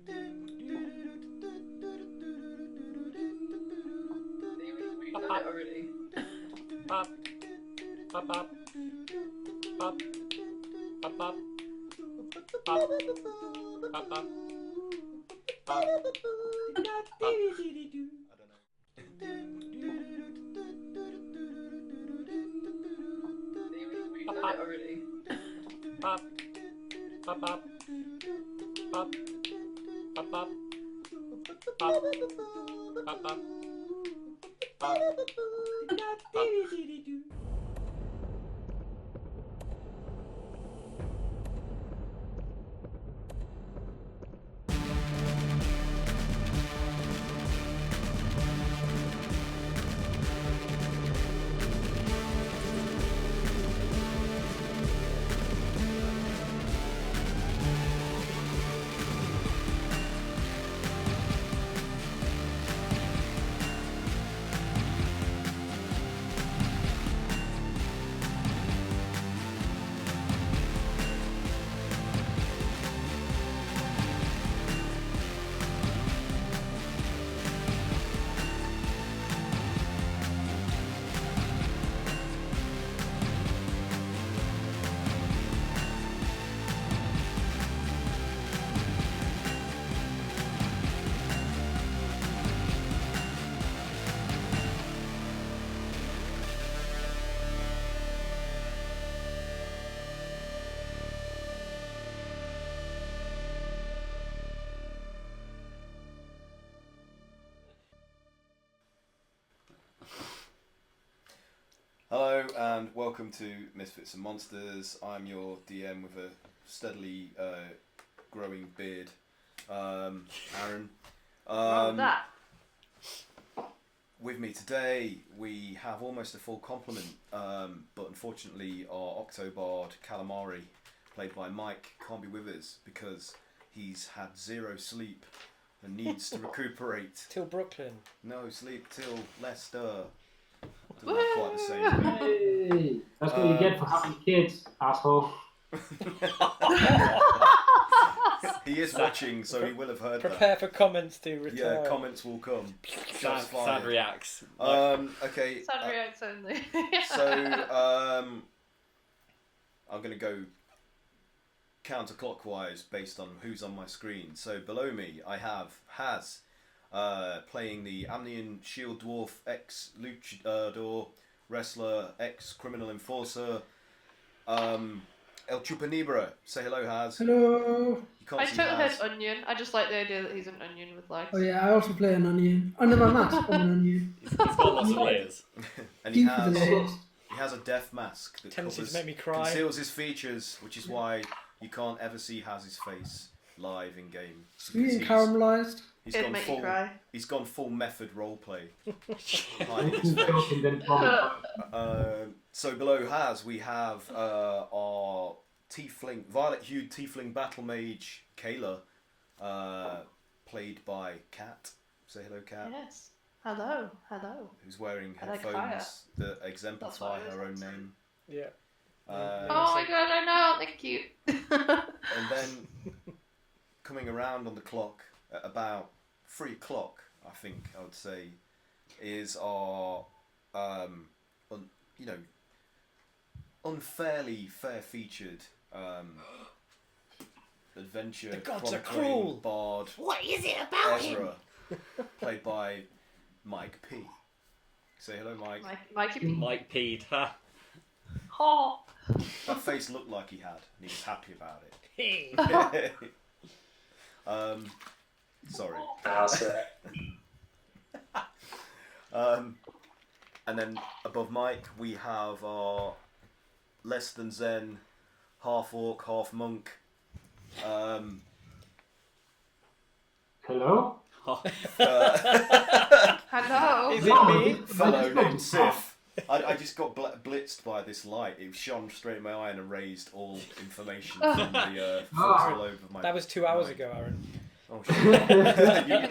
We've done it already. Pop. Pop, pop. Pop. Pop, pop. Pop. Pop, pop. Pop. Pop. We've done it already. Pop. Pop, pop. Pop. Pop, pop. Pop. Pop, pop. Pop. Hello and welcome to Misfits and Monsters. I'm your DM with a steadily growing beard, Aaron. That. With me today we have almost a full complement, but unfortunately our Octobard Calamari, played by Mike, can't be with us because he's had zero sleep and needs to recuperate. Till Brooklyn. No sleep till Leicester. Not quite the same. Hey, that's what you get for having kids, asshole. He is watching, so he will have heard Prepare for comments to return. that. Yeah, comments will come. Shots Sad fired. reacts. Okay. Sad reacts only. So, I'm going to go counterclockwise based on who's on my screen. So below me, I have Haz, playing the Amnian Shield Dwarf, ex-luchador, wrestler, ex-criminal enforcer, El Chupanibra. Say hello, Haz. Hello. You can't I see totally Haz. heard onion. I just like the idea that he's an onion with legs. Oh yeah, I also play an onion. Under my mask, I'm an onion. He's got lots of layers. And he Deep with the has, layers. he has a death mask that Tendency to covers, make me cry. conceals his features, which is why you can't ever see Haz's face live in game. Sweet and caramelised. He's It'd gone make you full. cry. He's gone full method roleplay. Hiding his face. Joking, then comment. So below Haz we have our tiefling, violet-hued tiefling battle mage Kayla, played by Kat. Say hello, Kat. Yes. Hello. Hello. Who's wearing I like headphones that That's exemplify what I her always own like to name. Yeah. Oh my god, I know. They're cute. And then coming around on the clock at about 3 o'clock, I think I would say, is our unfairly fair-featured adventure The gods are chronicling cruel. bard What is it about Ezra, played by Mike P. Say hello, Mike. Mikey. Mike peed. Ha. Oh. That face looked like he had, and he was happy about Hey. it. Sorry. That's it. And then above Mike, we have our less than zen, half orc, half monk. Hello? Hello. Is it me? Fellow named Sif. I just got blitzed by this light. It shone straight in my eye and erased all information from the frontal lobe of my. That was 2 hours my- ago, Aaron. Oh shit!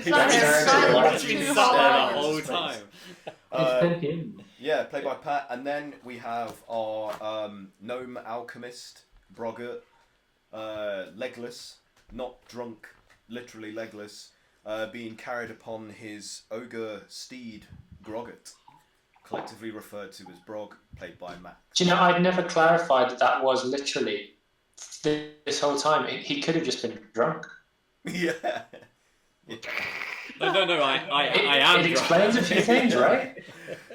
Silence You've too been sat there hard. the whole time. It's 10 p.m. Yeah, played by Pat, and then we have our gnome alchemist Broggart, legless, not drunk, literally legless, being carried upon his ogre steed, Grogget, collectively referred to as Brog, played by Max. Do you know, I'd never clarified that was literally this whole time. He could have just been drunk. Yeah. No, I am. It explains a few things, right?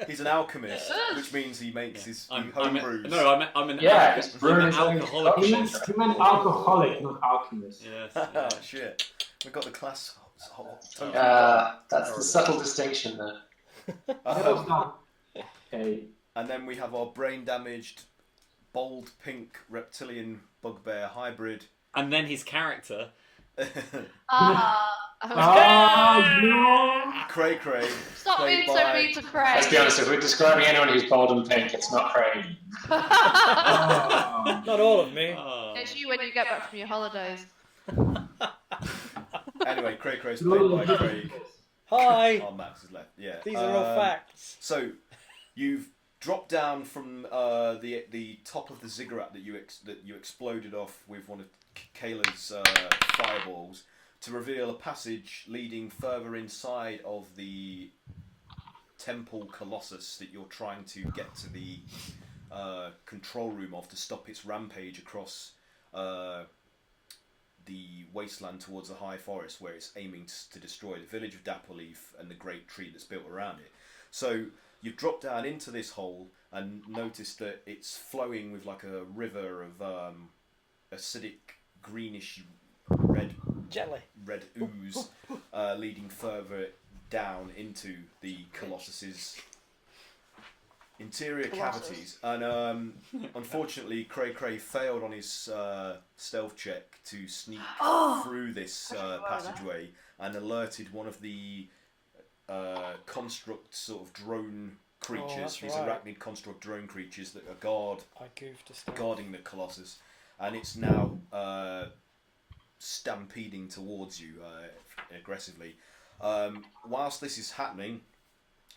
He's an alchemist, which means he makes his I'm home an brews. He's brewing his own alcoholic. coffee. Yes. He meant alcoholic, not alchemist. Oh, shit. We've got the class. That's the subtle distinction there. Okay. And then we have our brain-damaged, bold pink reptilian bugbear hybrid. And then his character. Cray Cray. Stop being so mean to Craig. Let's be honest, if we're describing anyone who's bold and pink, it's not Craig. Not all of me. It's you when you get back from your holidays. Anyway, Cray Cray's played by Craig. Hi. Oh, Max is left. Yeah. These are all facts. So, you've dropped down from the top of the ziggurat that you exploded off with one of Kayla's fireballs to reveal a passage leading further inside of the temple colossus that you're trying to get to the control room of to stop its rampage across the wasteland towards the high forest, where it's aiming to destroy the village of Dapperleaf and the great tree that's built around it. So you've dropped down into this hole and noticed that it's flowing with like a river of acidic greenish red Jelly. red ooze leading further down into the colossus's interior cavities. And unfortunately, Cray Cray failed on his stealth check to sneak through this passageway and alerted one of the construct sort of drone creatures, these arachnid construct drone creatures that are guarding the colossus, and it's now stampeding towards you aggressively. Whilst this is happening,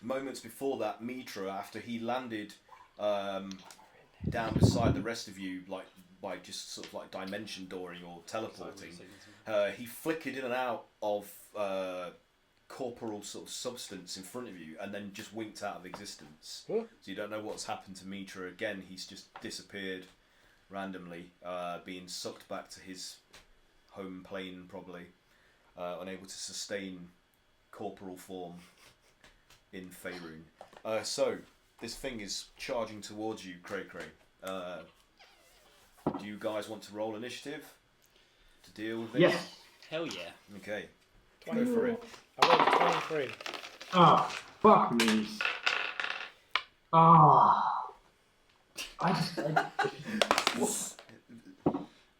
moments before that, Mitra, after he landed down beside the rest of you, like by just sort of like dimension dooring or teleporting, he flickered in and out of corporal sort of substance in front of you, and then just winked out of existence. So you don't know what's happened to Mitra. Again, he's just disappeared randomly, being sucked back to his home plane, probably unable to sustain corporal form in Faerun. So this thing is charging towards you, Cray Cray. Do you guys want to roll initiative to deal with this? Yes. Hell yeah. Okay, go for it. I rolled a 23. Oh, fuck me. Oh.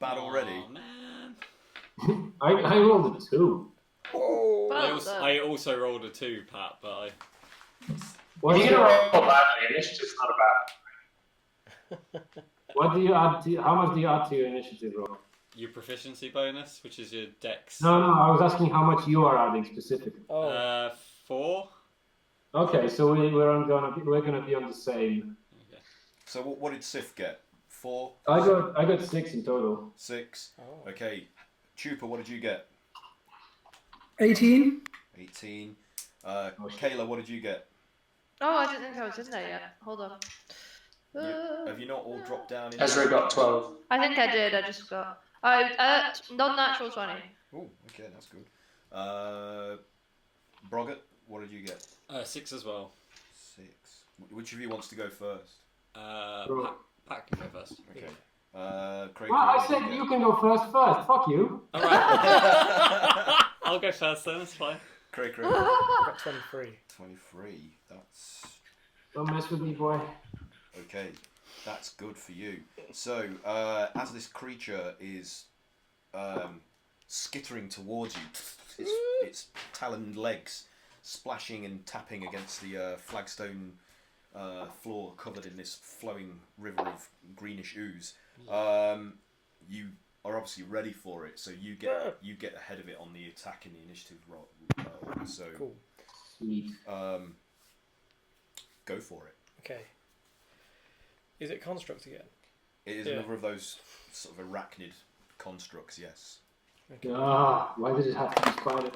Bad already. Oh, man. I rolled a 2. I also rolled a 2, Pat, but I... What are you gonna roll badly? Initiative's not about. What do you add to? How much do you add to your initiative roll? Your proficiency bonus, which is your dex. No, I was asking how much you are adding specifically. 4. Okay, so we're gonna be on the same. Okay. So what did Sif get? 4? I got 6 in total. 6. Okay. Chupa, what did you get? 18. 18. Kayla, what did you get? Oh, I didn't think I was in there yet. Hold on. Have you not all dropped down? Ezra got 12. I think I did. I just forgot. Non-natural 20. Oh, okay, that's good. Brogget, what did you get? 6 as well. 6. Which of you wants to go first? Pat can go first. Okay. Craig, Well, I said you can go first. Fuck you. Alright. I'll go first then, that's fine. Craig. I got 23. 23. That's... Don't mess with me, boy. Okay, that's good for you. So, as this creature is skittering towards you, its taloned legs splashing and tapping against the flagstone floor covered in this flowing river of greenish ooze, you are obviously ready for it. So you get ahead of it on the attack in the initiative roll. So Cool. Sweet. Go for it. Okay. Is it construct again? It is another of those sort of arachnid constructs, yes. Okay. Ah, why did it have to be spider?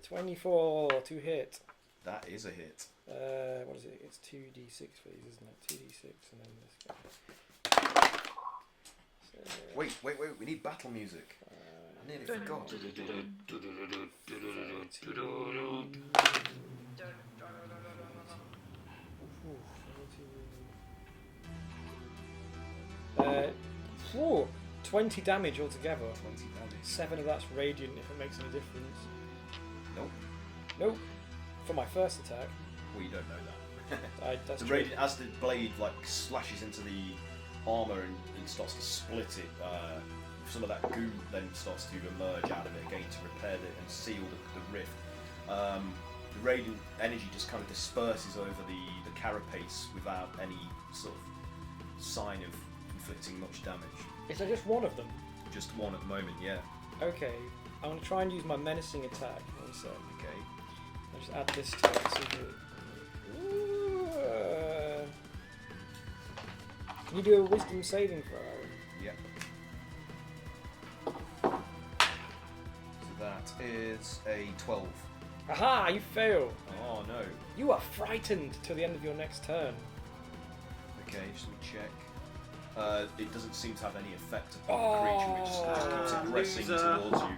24 to hit. That is a hit. What is it? It's 2d6 for these, isn't it? 2d6 and then this guy. So, Wait, we need battle music. I nearly forgot. 20 damage altogether. 20 damage. 7 of that's radiant if it makes any difference. Nope. Nope. For my first attack. We don't know that. That's The true. radiant, as the blade like slashes into the armor and starts to split it, some of that goo then starts to emerge out of it again to repair it and seal the rift. The radiant energy just kind of disperses over the carapace without any sort of sign of inflicting much damage. Is there just one of them? Just one at the moment, yeah. Okay. I'm going to try and use my menacing attack. One sec. Okay. I'll just add this to it. See if it... Can you do a wisdom saving throw? Yep. So that is a 12. Aha! You fail! Oh no. You are frightened till the end of your next turn. Okay, just let me check. It doesn't seem to have any effect upon the creature, which just keeps aggressing loser. towards you,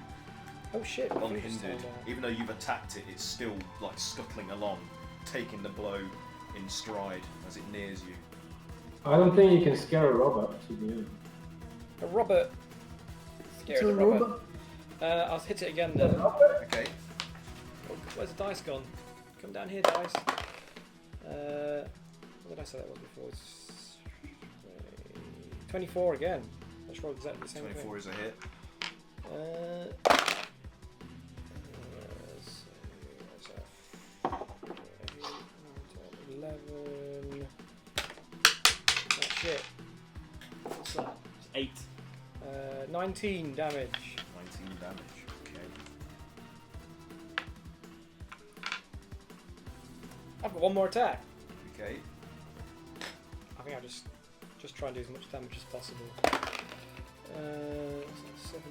Oh shit, my finger's unhindered. still down. Even though you've attacked it, it's still like scuttling along, taking the blow in stride as it nears you. I don't think you can scare a robot, to be honest. A Robert. It's Scare a the Robert. robot. I'll hit it again then. Okay. Oh, where's the dice gone? Come down here, dice. What did I say that was before? It's 24 again. Let's roll exactly the same 24 is a hit. thing. So 11. Oh shit. What's that? 8. 19 damage. 19 damage. Okay. I've got one more attack. Okay. I think I'll just try and do as much damage as possible. 17,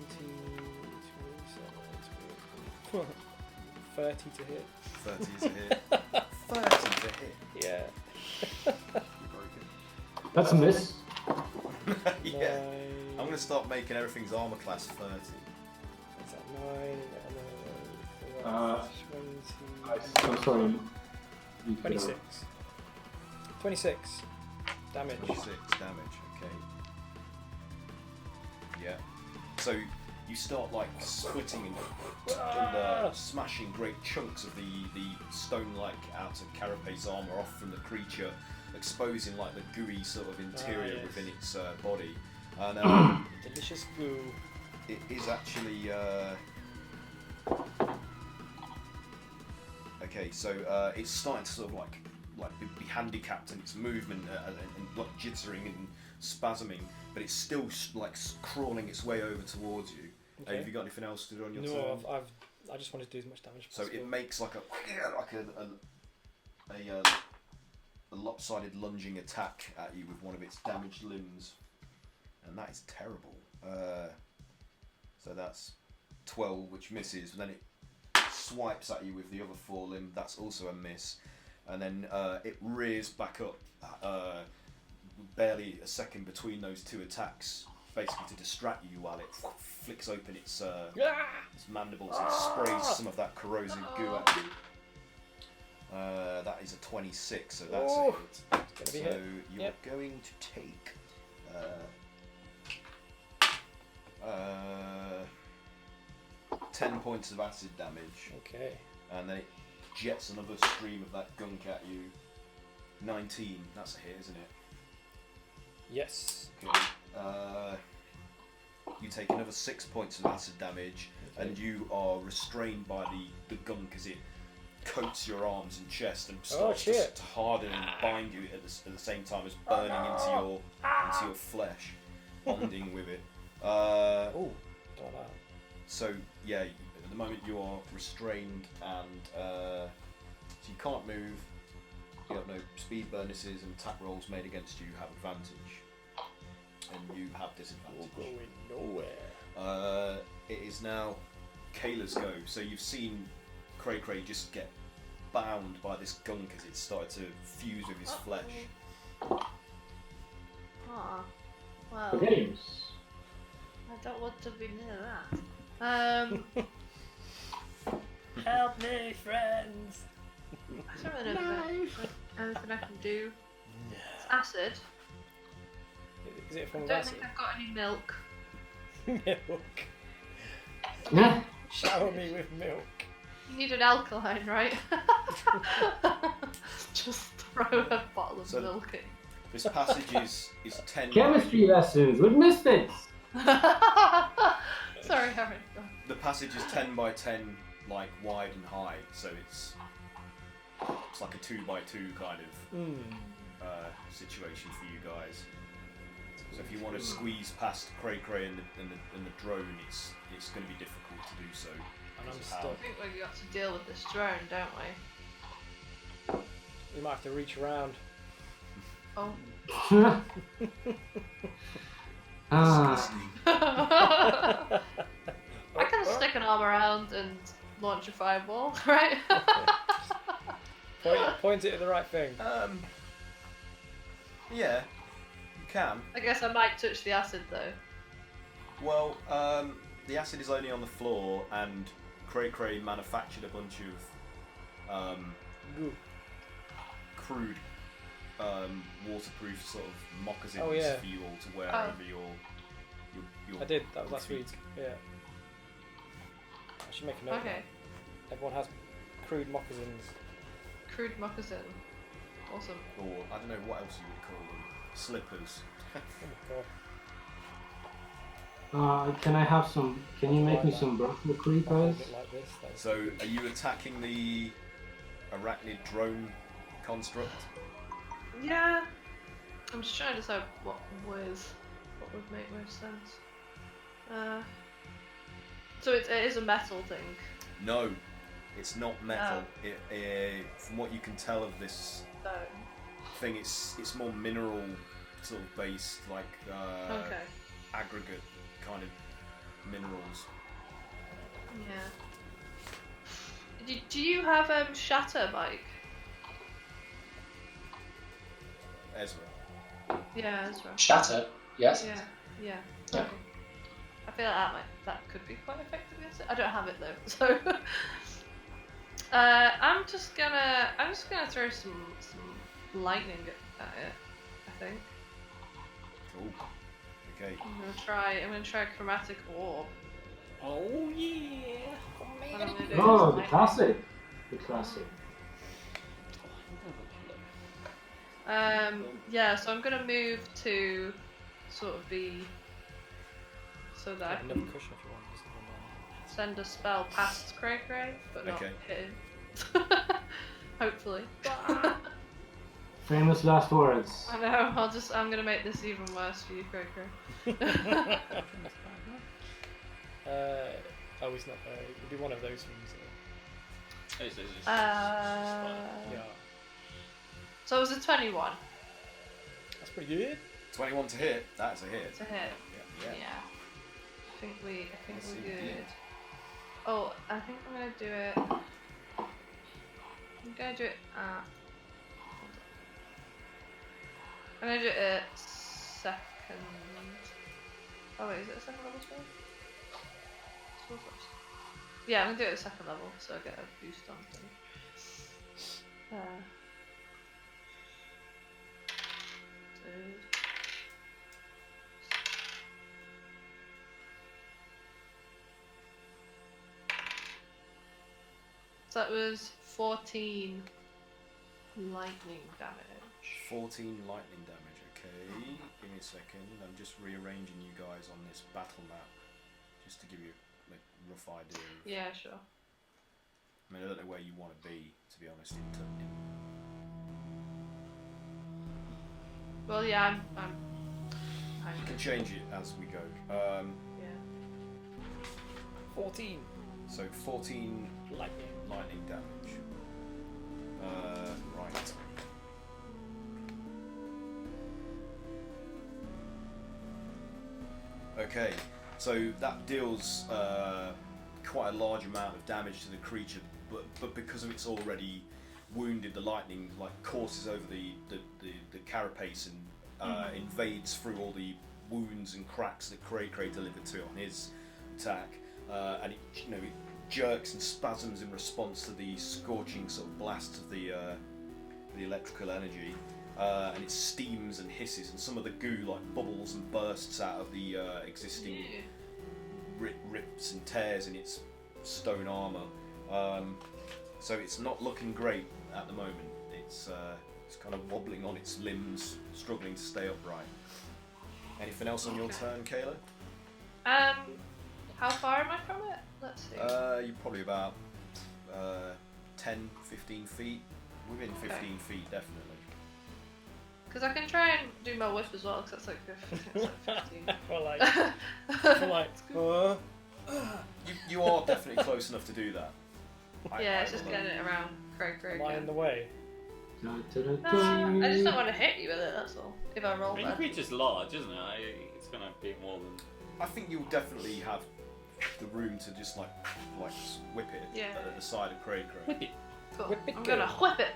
27, 30 to hit. 30 is a hit. 30 to hit. Yeah. That's a miss. Yeah. 9, I'm gonna start making everything's armor class 30. what's that? 9, and Uh, 20, I'm sorry. 26. 26 damage. 26 damage, okay. Yeah. So you start like splitting and smashing great chunks of the stone-like outer carapace armor off from the creature, exposing like the gooey sort of interior yes. within its body. And Delicious goo. it is actually okay. So it's starting to sort of like be handicapped in its movement and like jittering and spasming, but it's still like crawling its way over towards you. Okay. Have you got anything else to do on your turn? No, I just wanted to do as much damage as So possible. it makes like a lopsided lunging attack at you with one of its damaged limbs, and that is terrible. So that's 12, which misses, and then it swipes at you with the other forelimb. That's also a miss, and then it rears back up, barely a second between those two attacks, basically to distract you while it flicks open its mandibles and sprays some of that corrosive goo at you. That is a 26, so that's a hit. Gonna be So hit. you're Yep. going to take 10 points of acid damage, Okay. and then it jets another stream of that gunk at you. 19, that's a hit, isn't it? Yes. Okay. You take another 6 points of acid damage, and you are restrained by the gunk as it coats your arms and chest and starts to harden and bind you at the same time as burning into your flesh, bonding with it. Oh, don't like that. So yeah, at the moment you are restrained, and so you can't move. You have no speed bonuses, and attack rolls made against you have advantage. and you have You're disadvantage. going nowhere. It is now Kayla's go. So you've seen Cray Cray just get bound by this gunk as it started to fuse with his flesh. Ah, well, For games. I don't want to be near that. Help me, friends! I don't really know if there's anything I can do. It's acid. Is it I from don't acid? think I've got any milk. Milk. Yeah. Shower me with milk. You need an alkaline, right? Just throw a bottle of So- milk in. This passage is 10 Chemistry lessons with Misfits. Sorry, Harry. The passage is 10 by 10, like wide and high, so it's like a 2 by 2 kind of situation for you guys. So if you want to squeeze past Cray Cray and the drone, it's going to be difficult to do so. And I'm because of how- stuck. I think we've got to deal with this drone, don't we? We might have to reach around. Oh. Disgusting. I can stick an arm around and launch a fireball, right? Point it at the right thing. Yeah, you can. I guess I might touch the acid though. Well, the acid is only on the floor, and Cray Cray manufactured a bunch of Goo. crude waterproof sort of moccasins Oh, yeah. for you all to wear Oh. over your I did, that was last feet. week. Yeah. I should make a note. of Okay. that. Everyone has crude moccasins. Crude moccasin. Awesome. Or I don't know what else you would call them. Slippers. Oh my god. Can I have some? Can you make me some broccoli A creepers? bit like this. That's So, are you attacking the arachnid drone construct? Yeah. I'm just trying to decide what would make most sense. So it is a metal thing. No, it's not metal. From what you can tell of this So thing, it's more mineral sort of based, like okay. aggregate kind of minerals. Yeah. Do you have shatter, Mike? Ezra. Yeah, that's right. Shatter, yes. Yeah. Yeah. Yeah. Okay. I feel like that could be quite effective against it. I don't have it though, so I'm just gonna throw some lightning at it. I think Cool. Okay. I'm gonna try chromatic orb. Oh yeah! What I'm gonna do Oh, is the lightning. classic. The classic. Yeah, so I'm gonna move to sort of be so that I Another can cushion if you want. Just one more. send a spell past Cray Cray, but not Okay. hit him. Hopefully. Famous last words. I know, I'm gonna make this even worse for you, Cray Cray. Oh, he's not. It'll be one of those things. Yeah. So it was a 21 That's pretty good. 21 to hit. That's a hit. to hit. Yeah. Yeah. I think Yes, we're indeed. good. Oh, I think I'm gonna do it. I'm gonna do it at. I'm gonna do it at second. Oh wait, is it a second level spell? Spell first. Yeah, I'm gonna do it at second level, so I get a boost on things. So that was 14 lightning damage. 14 lightning damage. Okay. Give me a second. I'm just rearranging you guys on this battle map, just to give you a rough idea. Of, Yeah, sure. I mean, I don't know where you want to be, to be honest. Well, yeah, You can change it as we go. yeah. 14 So 14 lightning. damage. Right. Okay, so that deals quite a large amount of damage to the creature, but because of it's already wounded, the lightning like courses over the carapace and invades through all the wounds and cracks that Cray delivered to it on his attack, and it jerks and spasms in response to the scorching sort of blasts of the electrical energy, and it steams and hisses, and some of the goo like bubbles and bursts out of the existing rips and tears in its stone armor. So it's not looking great at the moment. It's kind of wobbling on its limbs, struggling to stay upright. Anything else on your turn, Kayla? How far am I from it? Let's see. You're probably about 10, 15 feet. Within 15 feet, definitely. Because I can try and do my whip as well, because that's like 15. You are definitely close enough to do that. Yeah, it's just getting it around Craig. Am I in the way? I just don't want to hit you with it, that's all. If I roll I mean, the creature's large, isn't it? It's going to be more than... I think you'll definitely have the room to just like whip it at the side of Cray. Whip it. Cool. Whip it I'm gonna whip it.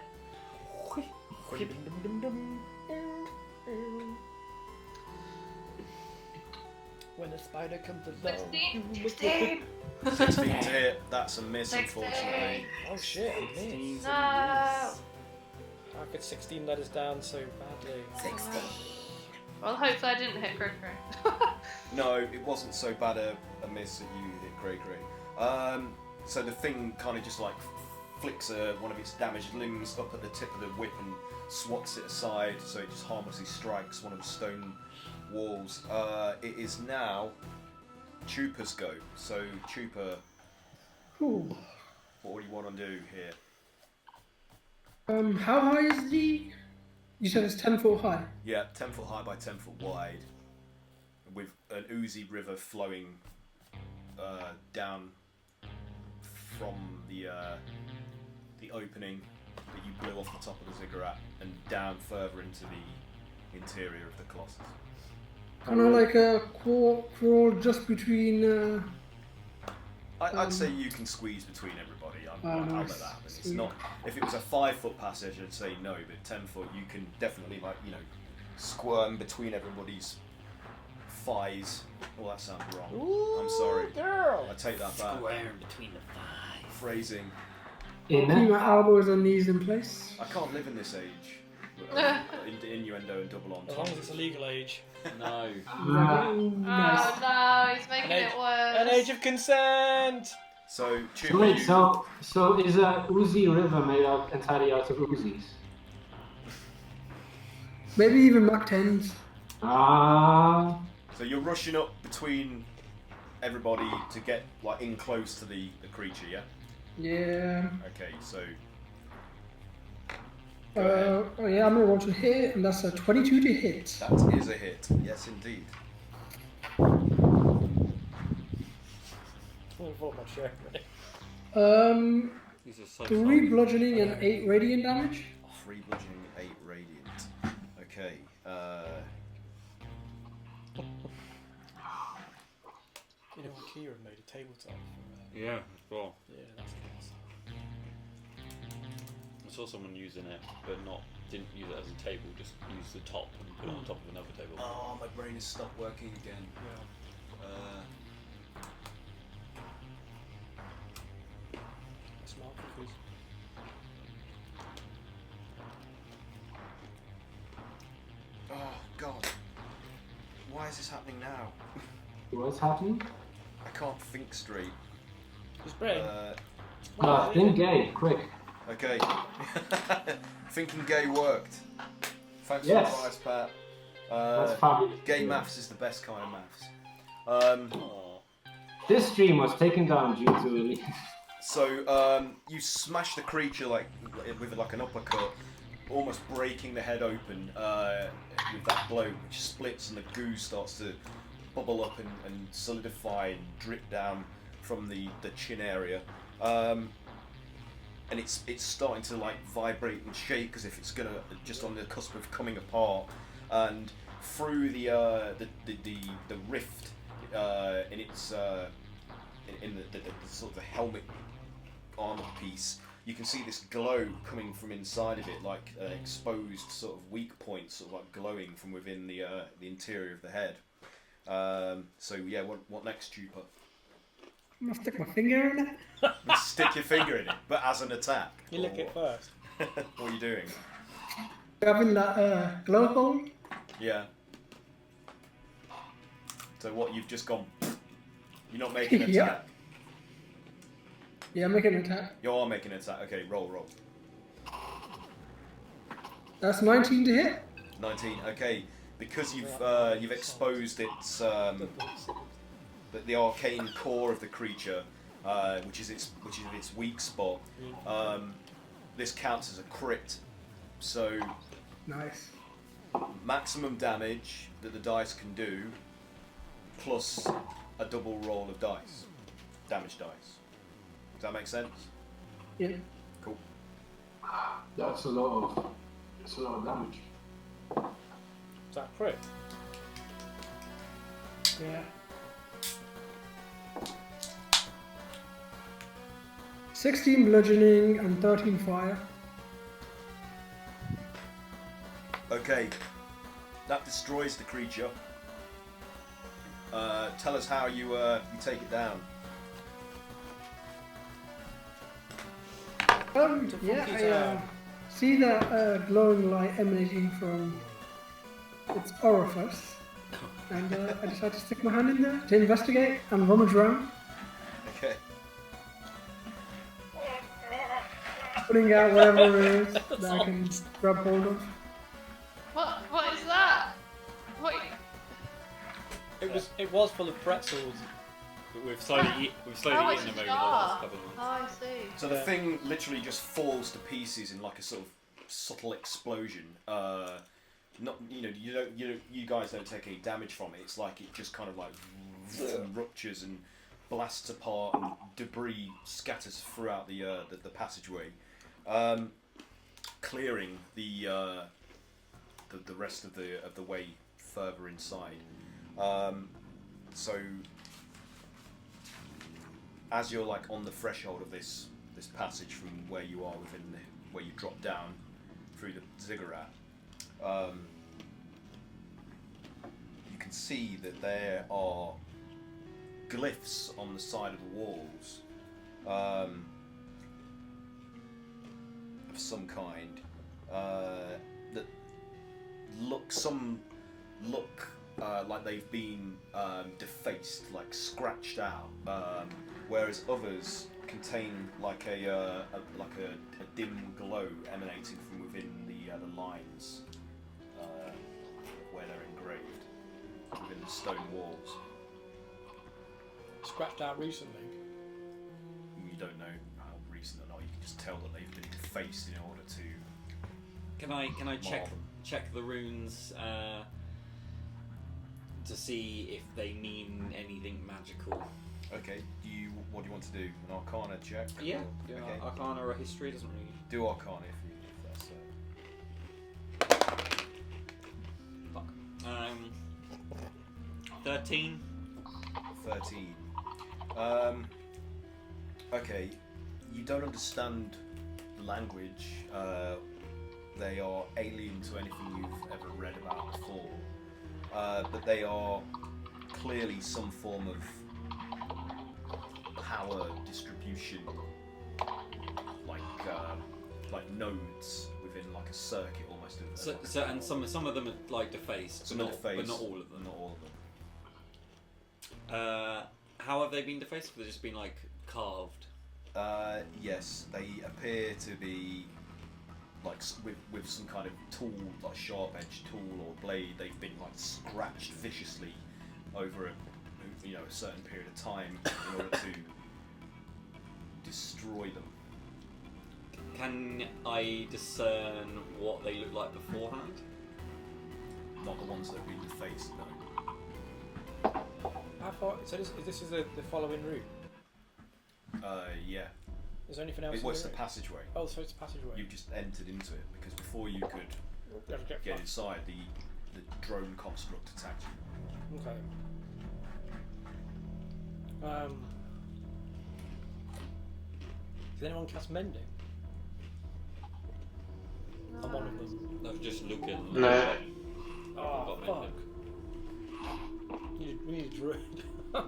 When a spider comes along, 16. 16 to hit, that's a miss, 16. unfortunately. Oh shit, I missed. No. How could 16 let us down so badly? 16. Well, hopefully I didn't hit Craig. No, it wasn't so bad a miss that you hit Cray. So the thing kind of just like flicks one of its damaged limbs up at the tip of the whip and swats it aside, so it just harmlessly strikes one of the stone walls. It is now Chupa's go. So Chupa, Ooh. what do you want to do here? How high is the... You said it's 10 foot high? Yeah, 10 foot high by 10 foot wide, with an oozy river flowing down from the opening that you blew off the top of the ziggurat and down further into the interior of the colossus. Kind of like a crawl just between... I'd say you can squeeze between everybody. I'll let nice. that happen. It's not. If it was a 5 foot passage, I'd say no. But 10 foot, you can definitely squirm between everybody's thighs. Oh, that sounds wrong. Ooh, I'm sorry. Girl. I take that back. Square between the thighs. Phrasing. Keep my elbows and knees in place. I can't live in this age. Innuendo and double As long as entendre. it's a legal age. No. Nice. Oh no, he's making it worse. An age of consent! So, So wait, so is a oozy river made entirely out of oozes? Maybe even Mach 10s. Ah. So you're rushing up between everybody to get in close to the creature, yeah? Yeah. Okay, so Oh yeah, I'm gonna roll to hit, and that's a 22 to hit. that is a hit. Yes, indeed. These are so 3 funny. bludgeoning and 8 radiant damage. 3 bludgeoning, 8 radiant. Okay. You know, Kira made a tabletop. Yeah, well. Yeah, that's class. I saw someone using it, but didn't use it as a table, just used the top and put it on top of another table. Oh, my brain has stopped working again. Smart cookies. Oh, God. Why is this happening now? What's happening? I can't think straight. His brain. Think gay, quick. Okay. Thinking gay worked. Thanks Yes. for the advice, Pat. That's fabulous. Gay maths is the best kind of maths. Oh. This stream was taken down due to So you smash the creature with an uppercut, almost breaking the head open with that blow, which splits and the goo starts to bubble up and solidify and drip down from the chin area. And it's starting to vibrate and shake as if it's gonna just on the cusp of coming apart. And through the rift in its in the sort of the helmet armor piece, you can see this glow coming from inside of it, like exposed sort of weak points, sort of like glowing from within the interior of the head. So yeah, what next, Trooper? I'm gonna stick my finger in it. Stick your finger in it, but as an attack. You lick it first. What are you doing? Grabbing that glow hole. Yeah. So what, you've just gone... You're not making an Yeah. attack? Yeah, I'm making an attack. You are making an attack. Okay, roll. That's 19 to hit. 19, okay. Because you've exposed its... the arcane core of the creature, which is its weak spot, this counts as a crit. So Nice. maximum damage that the dice can do, plus a double roll of dice, damage dice. Does that make sense? Yeah. Cool. That's a lot of damage. Is that crit? Yeah. 16 bludgeoning and 13 fire. Okay, that destroys the creature. Tell us how you take it down. I see that glowing light emanating from its orifice, and I decide to stick my hand in there to investigate and rummage around, Okay. putting out whatever it is that I can grab hold of. What is that? What? It was full of pretzels. But we've slowly Oh, eaten it's them over the last jar. couple of months. Oh, I see. So the thing literally just falls to pieces in like a sort of subtle explosion. Not you guys don't take any damage from it. It's like it just kind of like ruptures and blasts apart, and debris scatters throughout the passageway, clearing the rest of the way further inside. So as you're like on the threshold of this passage from where you are where you drop down through the ziggurat, you can see that there are glyphs on the side of the walls of some kind that look like they've been defaced, like scratched out, whereas others contain like a dim glow emanating from within the lines where they're engraved within the stone walls. Scratched out recently. You don't know how recent or not. You can just tell that they've been defaced in order to. Can I Marvel. check the runes to see if they mean anything magical? Okay. What do you want to do? An Arcana check? Yeah. Okay. Arcana or history doesn't really. Do Arcana if that's. Fuck. 13. 13. Okay, you don't understand the language. They are alien to anything you've ever read about before. But they are clearly some form of power distribution, like nodes within like a circuit almost. And some of them are like defaced, Some but are defaced, but not all of them. Not all of them. How have they been defaced? Have they just been like carved? Yes, they appear to be like with some kind of tool, like sharp-edged tool or blade. They've been like scratched viciously over a certain period of time in order to destroy them. Can I discern what they look like beforehand? Not the ones that have been defaced, no. How far? So this is the following route. Yeah. Is there anything else? What's the route? passageway? Oh, so it's a passageway. You've just entered into it because before you could Gotta get get fast. inside, the drone construct attacked you. Okay. Does anyone cast mending? I'm one of them. I was just looking. No. Oh, Got fuck. mending. We need a druid. I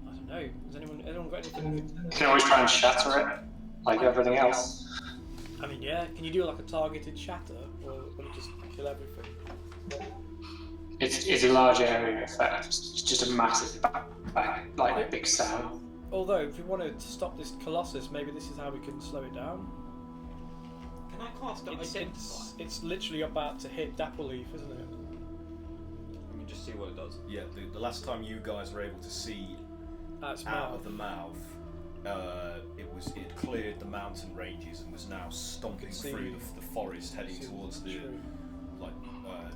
don't know. Has anyone got anything? You can always try and shatter it, like everything else. I mean, yeah. Can you do like a targeted shatter, or will it just kill everything? It's a large area effect. It's just a massive bang, like a big sound. Although, if we wanted to stop this colossus, maybe this is how we can slow it down. Can I cast It's literally about to hit Dapple Leaf, isn't it? Let me just see what it does. Yeah, the last time you guys were able to see That's out of the mouth, it cleared the mountain ranges and was now stomping see- through the forest, heading see towards the true.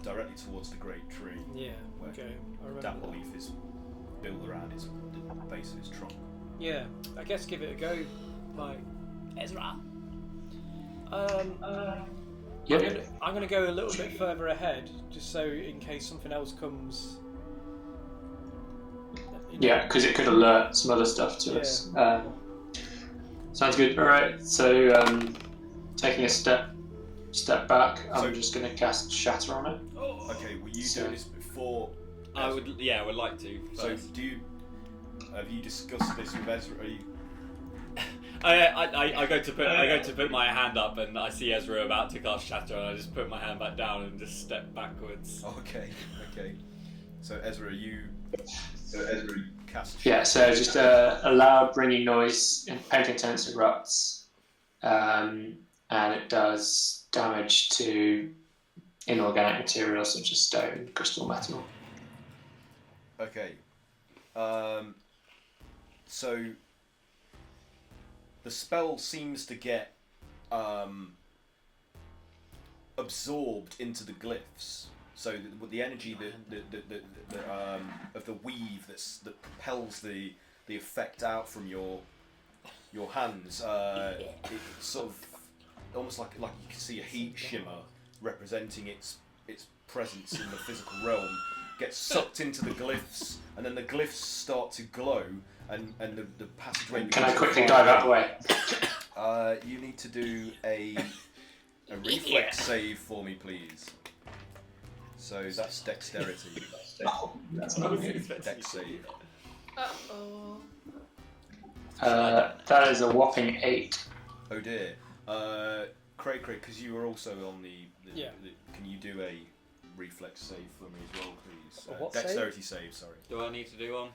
directly towards the great tree. Yeah. Where Okay. I remember Dapple that. leaf is built around the base of his trunk. Yeah. I guess give it a go, like Ezra. Yep. I'm gonna go a little bit further ahead, just so in case something else comes. Yeah, because it could alert some other stuff to us. Sounds good. All right. So taking a step back, I'm just going to cast Shatter on it. Okay, were you doing this before? I would like to. So First. have you discussed this with Ezra? Are you? I go to put my hand up and I see Ezra about to cast Shatter and I just put my hand back down and just step backwards. Okay. So Ezra, you cast. Yeah. So just a loud ringing noise in painting tense erupts, and it does damage to inorganic materials such as stone, crystal, metal. Okay. So the spell seems to get absorbed into the glyphs. So the energy of the weave that propels the effect out from your hands, it's sort of almost like you can see a heat shimmer representing its presence in the physical realm, gets sucked into the glyphs, and then the glyphs start to glow, and the passageway. Can I quickly dive out of the way? You need to do a reflex save for me, please. So that's dexterity. That's not good. Dex save. Uh-oh. That is a whopping 8. Oh dear. Craig, because you were also on the can you do a reflex save for me as well, please? What dexterity save? Sorry. Do I need to do one?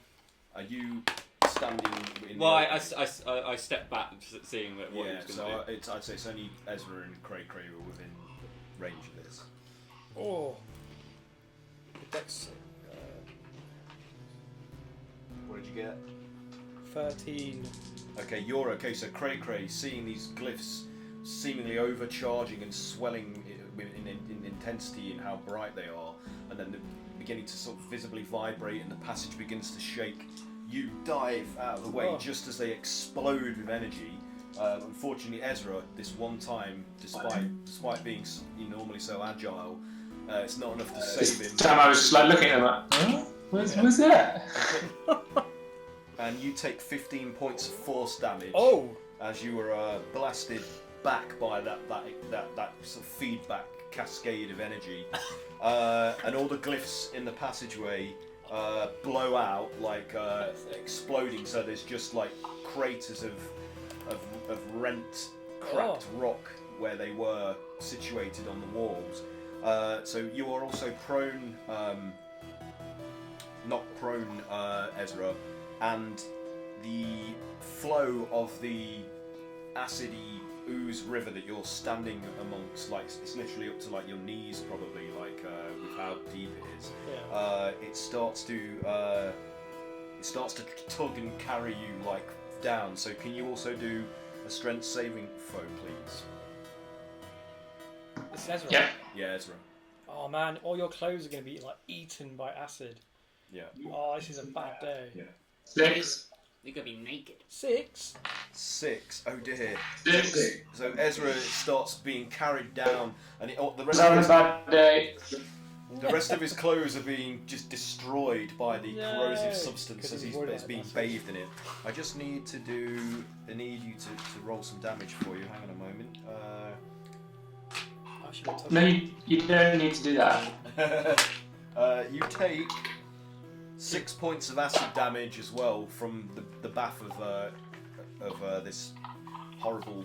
Are you standing in? Well, the I stepped back, seeing what he yeah. was So going to do. I'd say it's only Ezra and Craig were within range of this. Oh. Dex. What did you get? 13. Okay, you're okay. So Cray, seeing these glyphs seemingly overcharging and swelling in intensity and how bright they are, and then beginning to sort of visibly vibrate, and the passage begins to shake. You dive out of the way just as they explode with energy. Unfortunately, Ezra, this one time, despite being normally so agile, it's not enough to save him. This time I was just like looking at him like, huh? Where's that? And you take 15 points of force damage. Oh! As you were blasted back by that sort of feedback cascade of energy, and all the glyphs in the passageway blow out like exploding. So there's just like craters of rent, cracked rock where they were situated on the walls. So you are also prone, not prone, Ezra, and the flow of the acidy ooze river that you're standing amongst, like it's literally up to like your knees probably, like with how deep it is. Yeah. It starts to tug and carry you like down. So can you also do a strength saving throw, please? It's Ezra. Yeah. Yeah, Ezra. Oh man, all your clothes are going to be like eaten by acid. Yeah. Oh, this is a bad day. 6. You're gonna be naked. 6. 6. Oh dear. 6. So Ezra starts being carried down, and the rest Having of a bad day. The rest of his clothes are being just destroyed by the No. corrosive substance Could've as he's avoided that being passage. bathed in it. I just need to do. I need you to roll some damage for you. Hang on a moment. I should have touched No, it. you don't need to do that. You take 6 points of acid damage as well from the bath of this horrible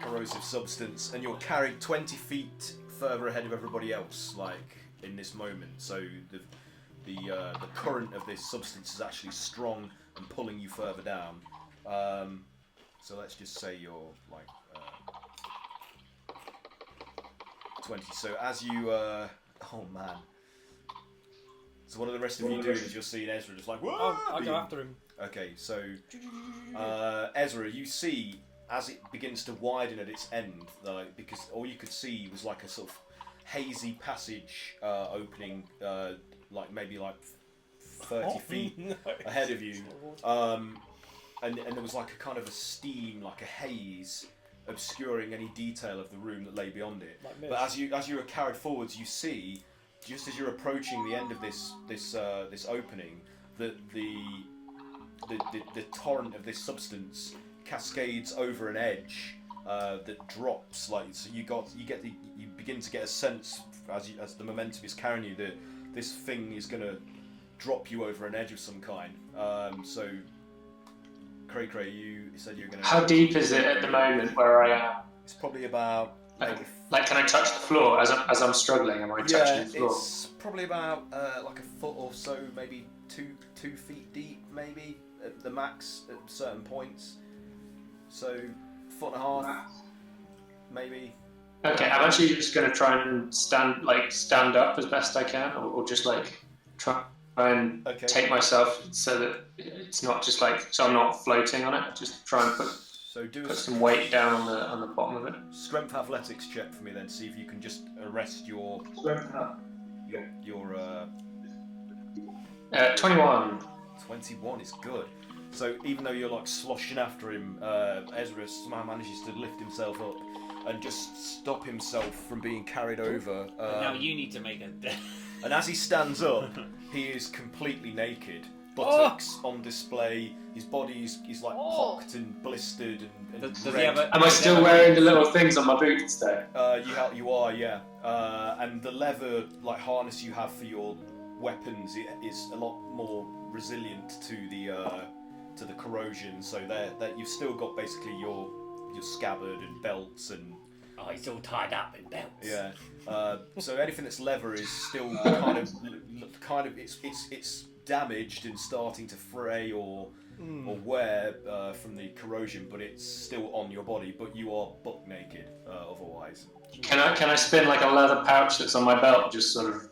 corrosive substance, and you're carried 20 feet further ahead of everybody else, like in this moment. So the current of this substance is actually strong and pulling you further down. So let's just say you're like 20. So as you oh man. So what are the rest of you doing as you're seeing Ezra just like, whoa? I'll go after him. Okay, so Ezra, you see as it begins to widen at its end, because all you could see was like a sort of hazy passage opening, like maybe like 30 feet No. ahead of you, and there was like a kind of a steam, like a haze, obscuring any detail of the room that lay beyond it. Like mist. But as you are carried forwards, you see, just as you're approaching the end of this opening, that the torrent of this substance cascades over an edge that drops. Like so, you begin to get a sense as the momentum is carrying you that this thing is going to drop you over an edge of some kind. So, Cray, you said you're going to. How deep is it at the moment where I am? It's probably about. Like, can I touch the floor as I'm struggling? Am I touching the floor? It's probably about like a foot or so, maybe two feet deep, maybe at the max at certain points. So, foot and a half, maybe. Okay, I'm actually just going to try and stand up as best I can, or just like try and Okay. take myself so that it's not just like so I'm not floating on it. Just try and So do a put some weight down on the bottom of it. strength athletics check for me then. See if you can just arrest your 21. 21 is good. So even though you're like sloshing after him, Ezra somehow manages to lift himself up and just stop himself from being carried over. Now you need to make a. And as he stands up, he is completely naked, buttocks on display. His body is like pocked and blistered and Does he red. have a- Am I still wearing the little things on my boots though? You are, yeah. And the leather like harness you have for your weapons is a lot more resilient to the corrosion. So that you've still got basically your scabbard and belts and. Oh, he's all tied up in belts. Yeah. So anything that's leather is still kind of it's damaged and starting to fray or wear from the corrosion, but it's still on your body. But you are buck naked otherwise. Can I spin like a leather pouch that's on my belt, just sort of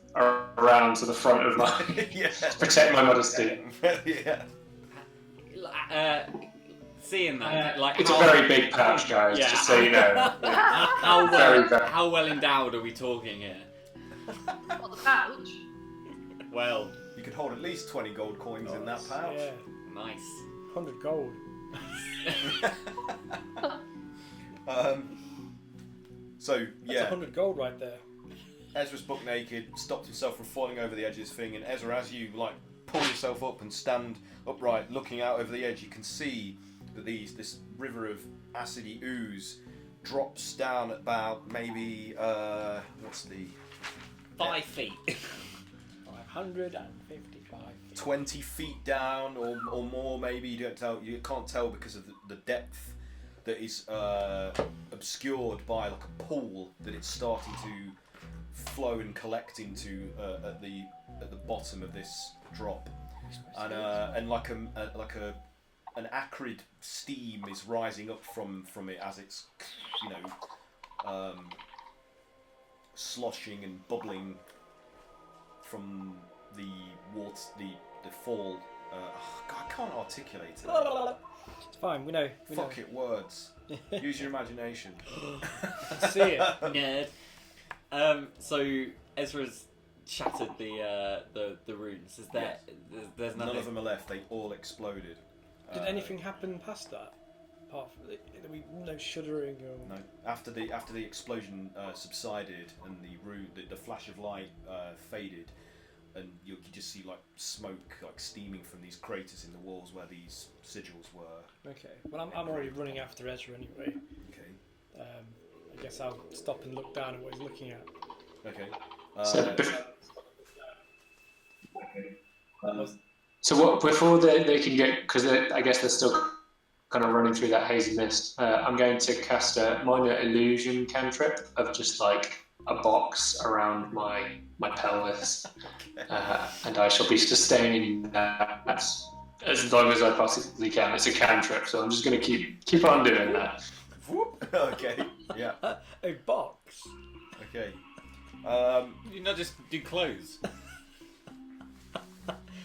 around to the front of my Yeah. to protect my modesty? Yeah. Seeing that, like It's how, a very big pouch, guys. Yeah. Just so you know. how Very, very- how well endowed are we talking here? What, the pouch? Well, You could hold at least 20 gold coins in that pouch. Yeah, nice. 100 gold. So That's yeah, 100 gold right there. Ezra's buck naked, stopped himself from falling over the edge of this thing, and Ezra, as you like pull yourself up and stand upright, looking out over the edge, you can see that this river of acidy ooze drops down at about maybe what's the 5 feet. 555. 20 feet down or more, maybe. You can't tell because of the depth that is obscured by like a pool that it's starting to flow and collect into at the bottom of this drop, and like an acrid steam is rising up from it as it's sloshing and bubbling from the water, the fall. I can't articulate it. It's fine, we know. Fuck it, words. Use your imagination. See it. Nerd. So Ezra's shattered the runes. Is there? There's None nothing. of them are left. They all exploded. Did anything happen past that? Apart from no shuddering or No. After the explosion subsided and the flash of light faded, and you could just see like smoke like steaming from these craters in the walls where these sigils were. Okay. Well, I'm already running after Ezra anyway. Okay. I guess I'll stop and look down at what he's looking at. Okay. So what before they can get, because I guess they're still kind of running through that hazy mist. I'm going to cast a minor illusion cantrip of just like a box around my pelvis, and I shall be sustaining that as long as I possibly can. It's a cantrip, so I'm just going to keep on doing that. Okay. Yeah. A box. Okay. You not just do clothes.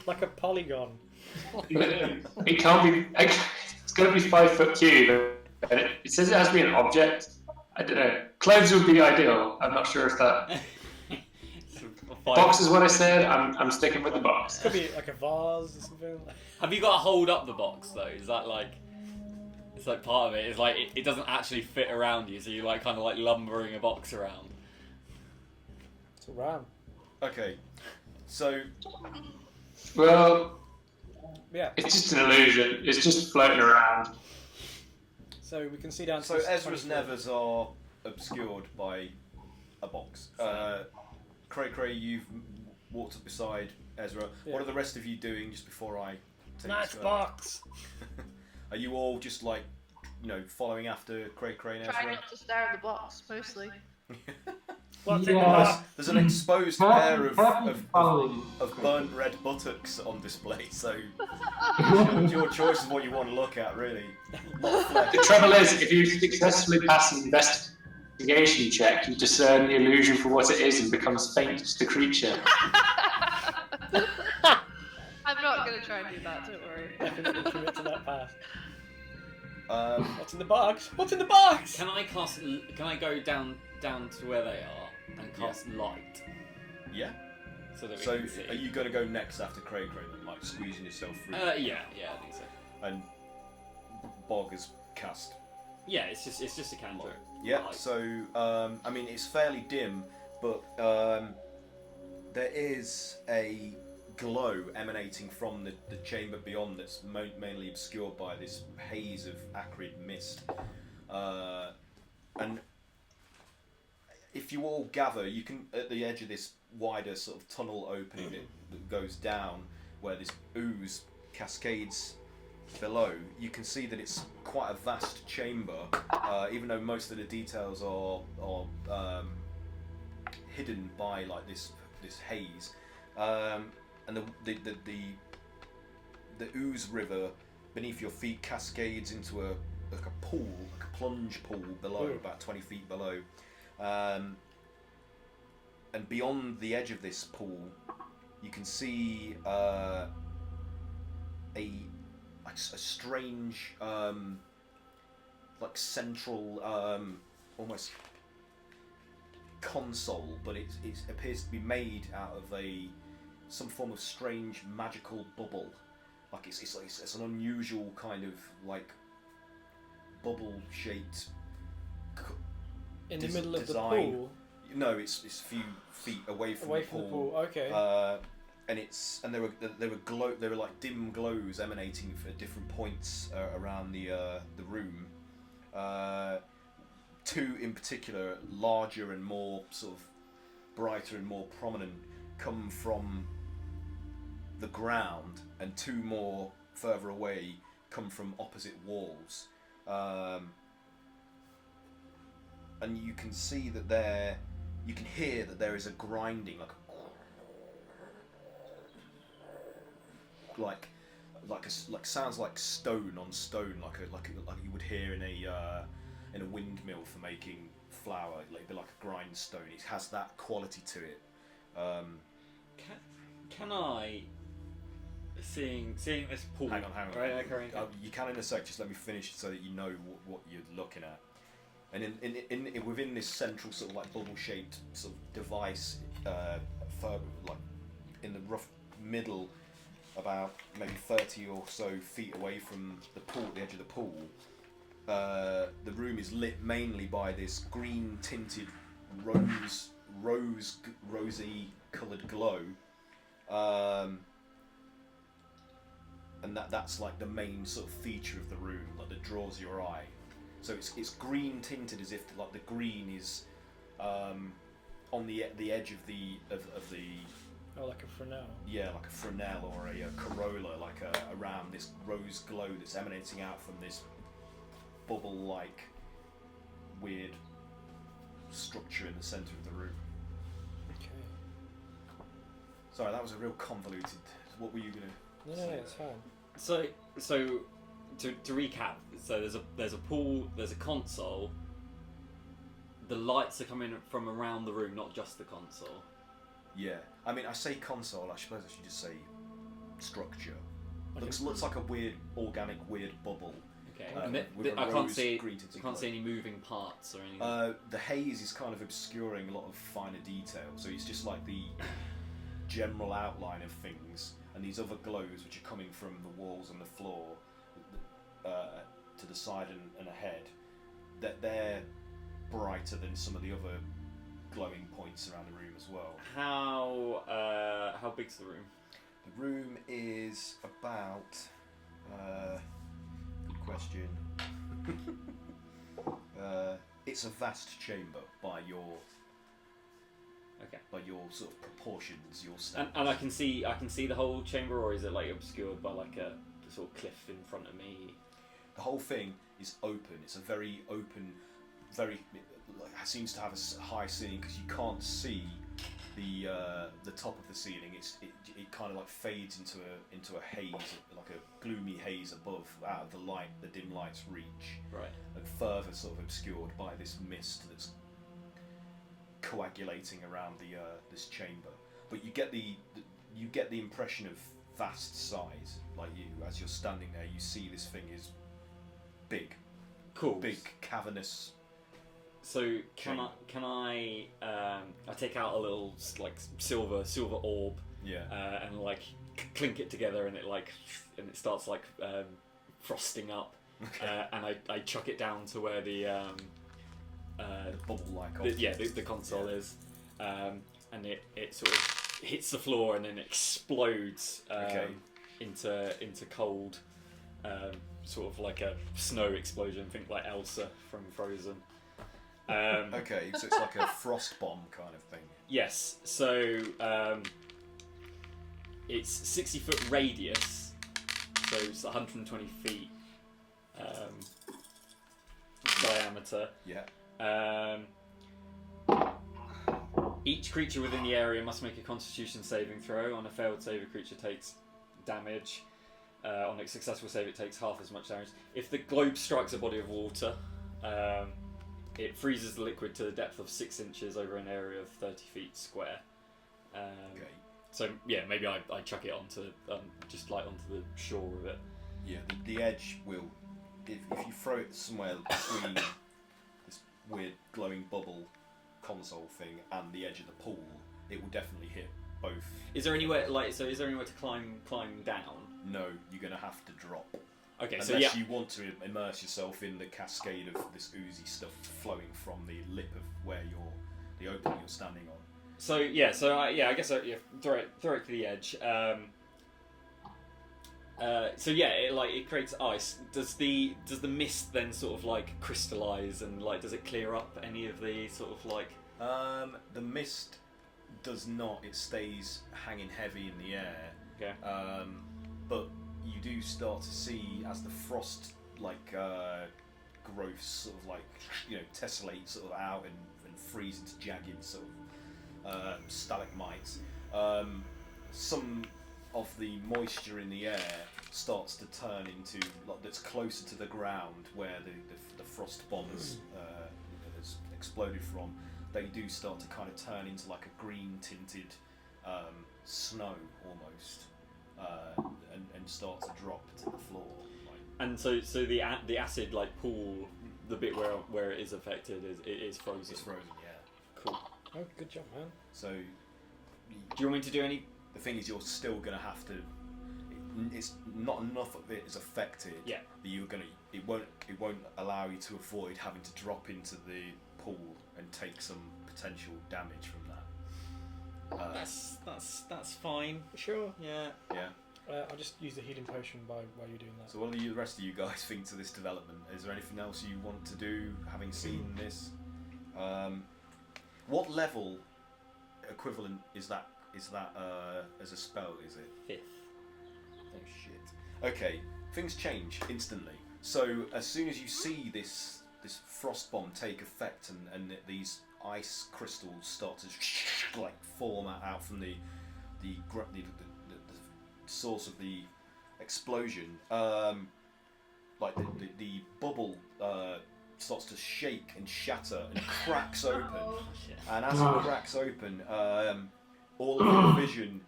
Like a polygon. It can't be. It's got to be 5 foot cube. And it says it has to be an object. I don't know. Clothes would be ideal. I'm not sure if that. Box is what I said. I'm sticking with the box. Could be like a vase or something. Have you got to hold up the box though? Is that like? It's like part of it. It's like it doesn't actually fit around you, so you're like kind of like lumbering a box around. It's a ram. Okay. So. Well, Yeah. it's just an illusion. It's just floating around. So we can see down. So Ezra's nevers are obscured by a box. Cray, you've walked up beside Ezra. Yeah. What are the rest of you doing just before I take Nice this further? box. Are you all just like, following after Cray and Ezra? Try not to stare at the box, mostly. What's in the Yeah. box? There's an exposed pair of burnt red buttocks on display, so it's your choice of what you want to look at, really. The trouble is, if you successfully pass an investigation check, you discern the illusion for what it is and becomes faint as the creature. I'm not going to try and do that, don't worry. Definitely commit to that path. What's in the box? What's in the box? Can I go down to where they are and cast light Yeah. so that we So can see? are you going to go next after Cray then, like squeezing yourself through? Yeah, I think so. And Bog is cast. Yeah, it's just a cantrip. Yeah. Light. So I mean, it's fairly dim, but there is a glow emanating from the chamber beyond that's mainly obscured by this haze of acrid mist. And if you all gather, you can, at the edge of this wider sort of tunnel opening that goes down, where this ooze cascades below, you can see that it's quite a vast chamber, even though most of the details are hidden by like this haze. And the ooze river beneath your feet cascades into a pool, like a plunge pool below, about 20 feet below. And beyond the edge of this pool, you can see a strange, like central, almost console, but it appears to be made out of some form of strange magical bubble. Like it's an unusual kind of like bubble-shaped. In the middle of design. the pool. No, it's a few feet away from Away the from pool. the pool. Okay. And there were like dim glows emanating at different points around the room. Two in particular, larger and more sort of brighter and more prominent, come from the ground, and two more further away come from opposite walls. And you can see that you can hear that there is a grinding, like sounds like stone on stone, like you would hear in a windmill for making flour, like a grindstone. It has that quality to it. Can I, seeing this pool? Hang on. Right, okay. You can in a sec. Just let me finish so that you know what you're looking at. And in within this central sort of like bubble-shaped sort of device, like in the rough middle, about maybe 30 or so feet away from the pool, the edge of the pool, the room is lit mainly by this green tinted rosy coloured glow, and that's like the main sort of feature of the room, like that draws your eye. So it's green tinted, as if like the green is on the edge of the Oh, like a Fresnel. yeah, like a Fresnel or a corolla, like around this rose glow that's emanating out from this bubble-like weird structure in the centre of the room. Okay. Sorry, that was a real convoluted. What were you gonna? No, say it's there? fine. So to recap, so there's a pool, there's a console. The lights are coming from around the room, not just the console. Yeah, I mean, I say console. I suppose I should just say structure. Okay. Looks like a weird organic bubble. Okay. Uh, And with a I can't rose see green tinted can't glow. see any moving parts or anything. The haze is kind of obscuring a lot of finer detail, so it's just like the general outline of things, and these other glows which are coming from the walls and the floor to the side and ahead, that they're brighter than some of the other glowing points around the room as well. How big's the room? The room is about. Good question. It's a vast chamber by your sort of proportions, your standards. And I can see the whole chamber, or is it like obscured by like a sort of cliff in front of me? The whole thing is open. It's a very open, it seems to have a high ceiling because you can't see the top of the ceiling. It kind of like fades into a haze, like a gloomy haze above, out of the dim light's reach, Right. and further sort of obscured by this mist that's coagulating around this chamber. But you get the impression of vast size. Like as you're standing there, you see this thing is big, Cool. big cavernous. So can I take out a little like silver orb, Yeah. and like clink it together, and it starts like frosting up, Okay. and I chuck it down to where the Bubble-like. the console is, and it sort of hits the floor and then explodes Okay. into cold, sort of like a snow explosion. Think like Elsa from Frozen. Okay, so it's like a frost bomb kind of thing. Yes, so it's 60-foot radius, so it's 120 feet diameter. Yeah. Each creature within the area must make a Constitution saving throw. On a failed save, a creature takes damage. On a successful save, it takes half as much damage. If the globe strikes a body of water, it freezes the liquid to the depth of 6 inches over an area of 30 feet square. Okay. So yeah, maybe I chuck it onto just like onto the shore of it. Yeah. The edge will, if you throw it somewhere between this weird glowing bubble console thing and the edge of the pool, it will definitely hit both. Is there anywhere to climb down? No, you're gonna have to drop. Okay, Unless so yeah. you want to immerse yourself in the cascade of this oozy stuff flowing from the lip of where the opening you're standing on. So yeah, I guess throw it to the edge. So yeah, it creates ice. Does the mist then sort of like crystallize, and like does it clear up any of the sort of like? The mist does not. It stays hanging heavy in the air. Okay. But you do start to see as the frost growths sort of like tessellate sort of out and freeze into jagged sort of stalagmites. Some of the moisture in the air starts to turn into that's closer to the ground where the frost bombs has exploded from. They do start to kind of turn into like a green tinted snow almost. And start to drop to the floor. And so the acid like pool, the bit where it is affected is frozen. It's frozen, yeah. Cool. Oh, good job, man. So, Do you want me to do any? the thing is, you're still gonna have to. it's not enough of it is affected. Yeah. That it won't allow you to avoid having to drop into the pool and take some potential damage from that. That's fine. Sure. Yeah. Yeah. I'll just use the healing potion while you're doing that. So what do the rest of you guys think to this development? Is there anything else you want to do, having seen this? What level equivalent is that as a spell, is it? 5th. Oh shit. Okay, things change instantly. So as soon as you see this frost bomb take effect and these ice crystals start to like form out from the source of the explosion, like the bubble starts to shake and shatter and cracks open. And as it cracks open, all of your vision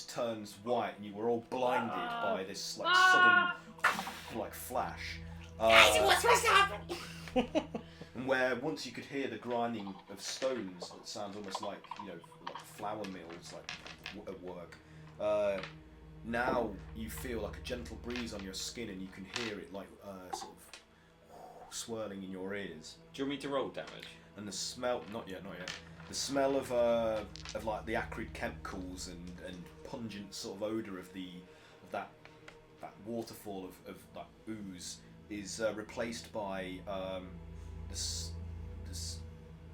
turns white, and you were all blinded by this like sudden like flash. What's supposed to happen? And where once you could hear the grinding of stones, that sounds almost like like flour mills like at work. Now you feel like a gentle breeze on your skin, and you can hear it like sort of swirling in your ears. Do you want me to roll damage? And the smell, not yet. The smell of like the acrid chemicals and pungent sort of odour of that waterfall of like ooze is replaced by the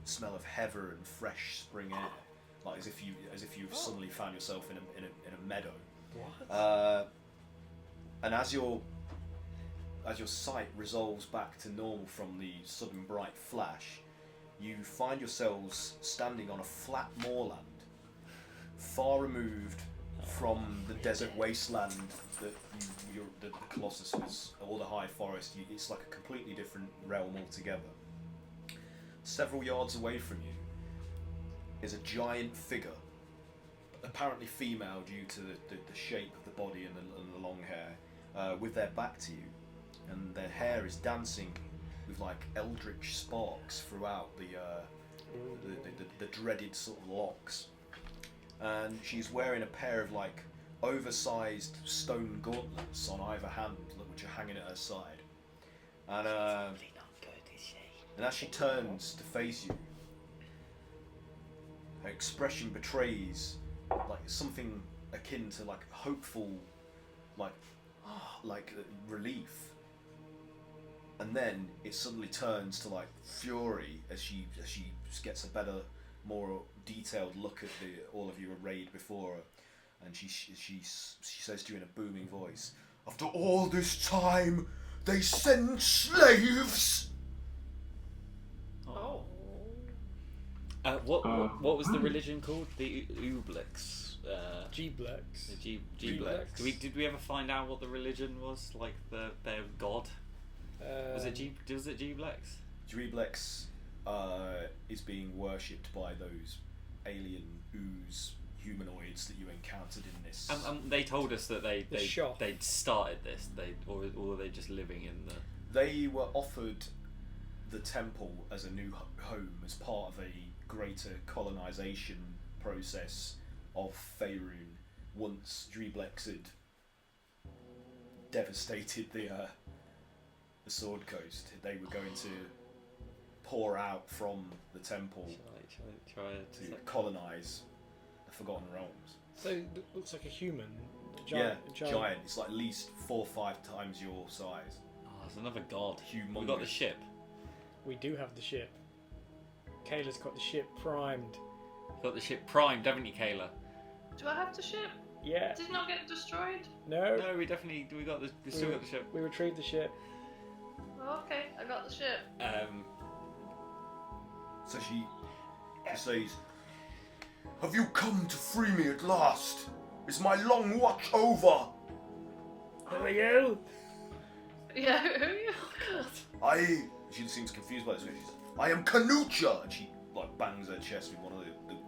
smell of heather and fresh spring air, like as if you've suddenly found yourself in a meadow. What? And as your sight resolves back to normal from the sudden bright flash, you find yourselves standing on a flat moorland, far removed from the desert wasteland that the Colossus was, or the high forest. It's like a completely different realm altogether. Several yards away from you is a giant figure, apparently female due to the shape of the body and the long hair, with their back to you, and their hair is dancing with like eldritch sparks throughout the dreaded sort of locks. And she's wearing a pair of like oversized stone gauntlets on either hand, which are hanging at her side. And and as she turns to face you, her expression betrays like something akin to like hopeful, like relief. And then it suddenly turns to like fury as she gets a better, more detailed look at all of you arrayed before her, and she says to you in a booming voice, "After all this time, they send slaves." Oh. What was the religion called? The Ooblex. G-Blex. The G-Blex. Did we ever find out what the religion was? Like their god? Was it G-Blex? G-Blex is being worshipped by those alien ooze humanoids that you encountered in this. They told us that they'd started this. Or were they just living in the? They were offered the temple as a new home as part of a greater colonization process of Faerun. Once G-Blex had devastated the Sword Coast, they were going to pour out from the temple to colonize the Forgotten Realms. So it looks like a human. Giant. It's like at least 4 or 5 times your size. Oh, there's another god. Humongous. We got the ship. We do have the ship. Kayla's got the ship primed. Got the ship primed, haven't you, Kayla? Do I have the ship? Yeah. Did it not get destroyed? No. No, we still got the ship. We retrieved the ship. Oh, okay, I got the ship. So she says, "Have you come to free me at last? Is my long watch over?" Who are you? Yeah, who are you? She seems confused by this. She says, "I am Kanucha," and she like bangs her chest with one of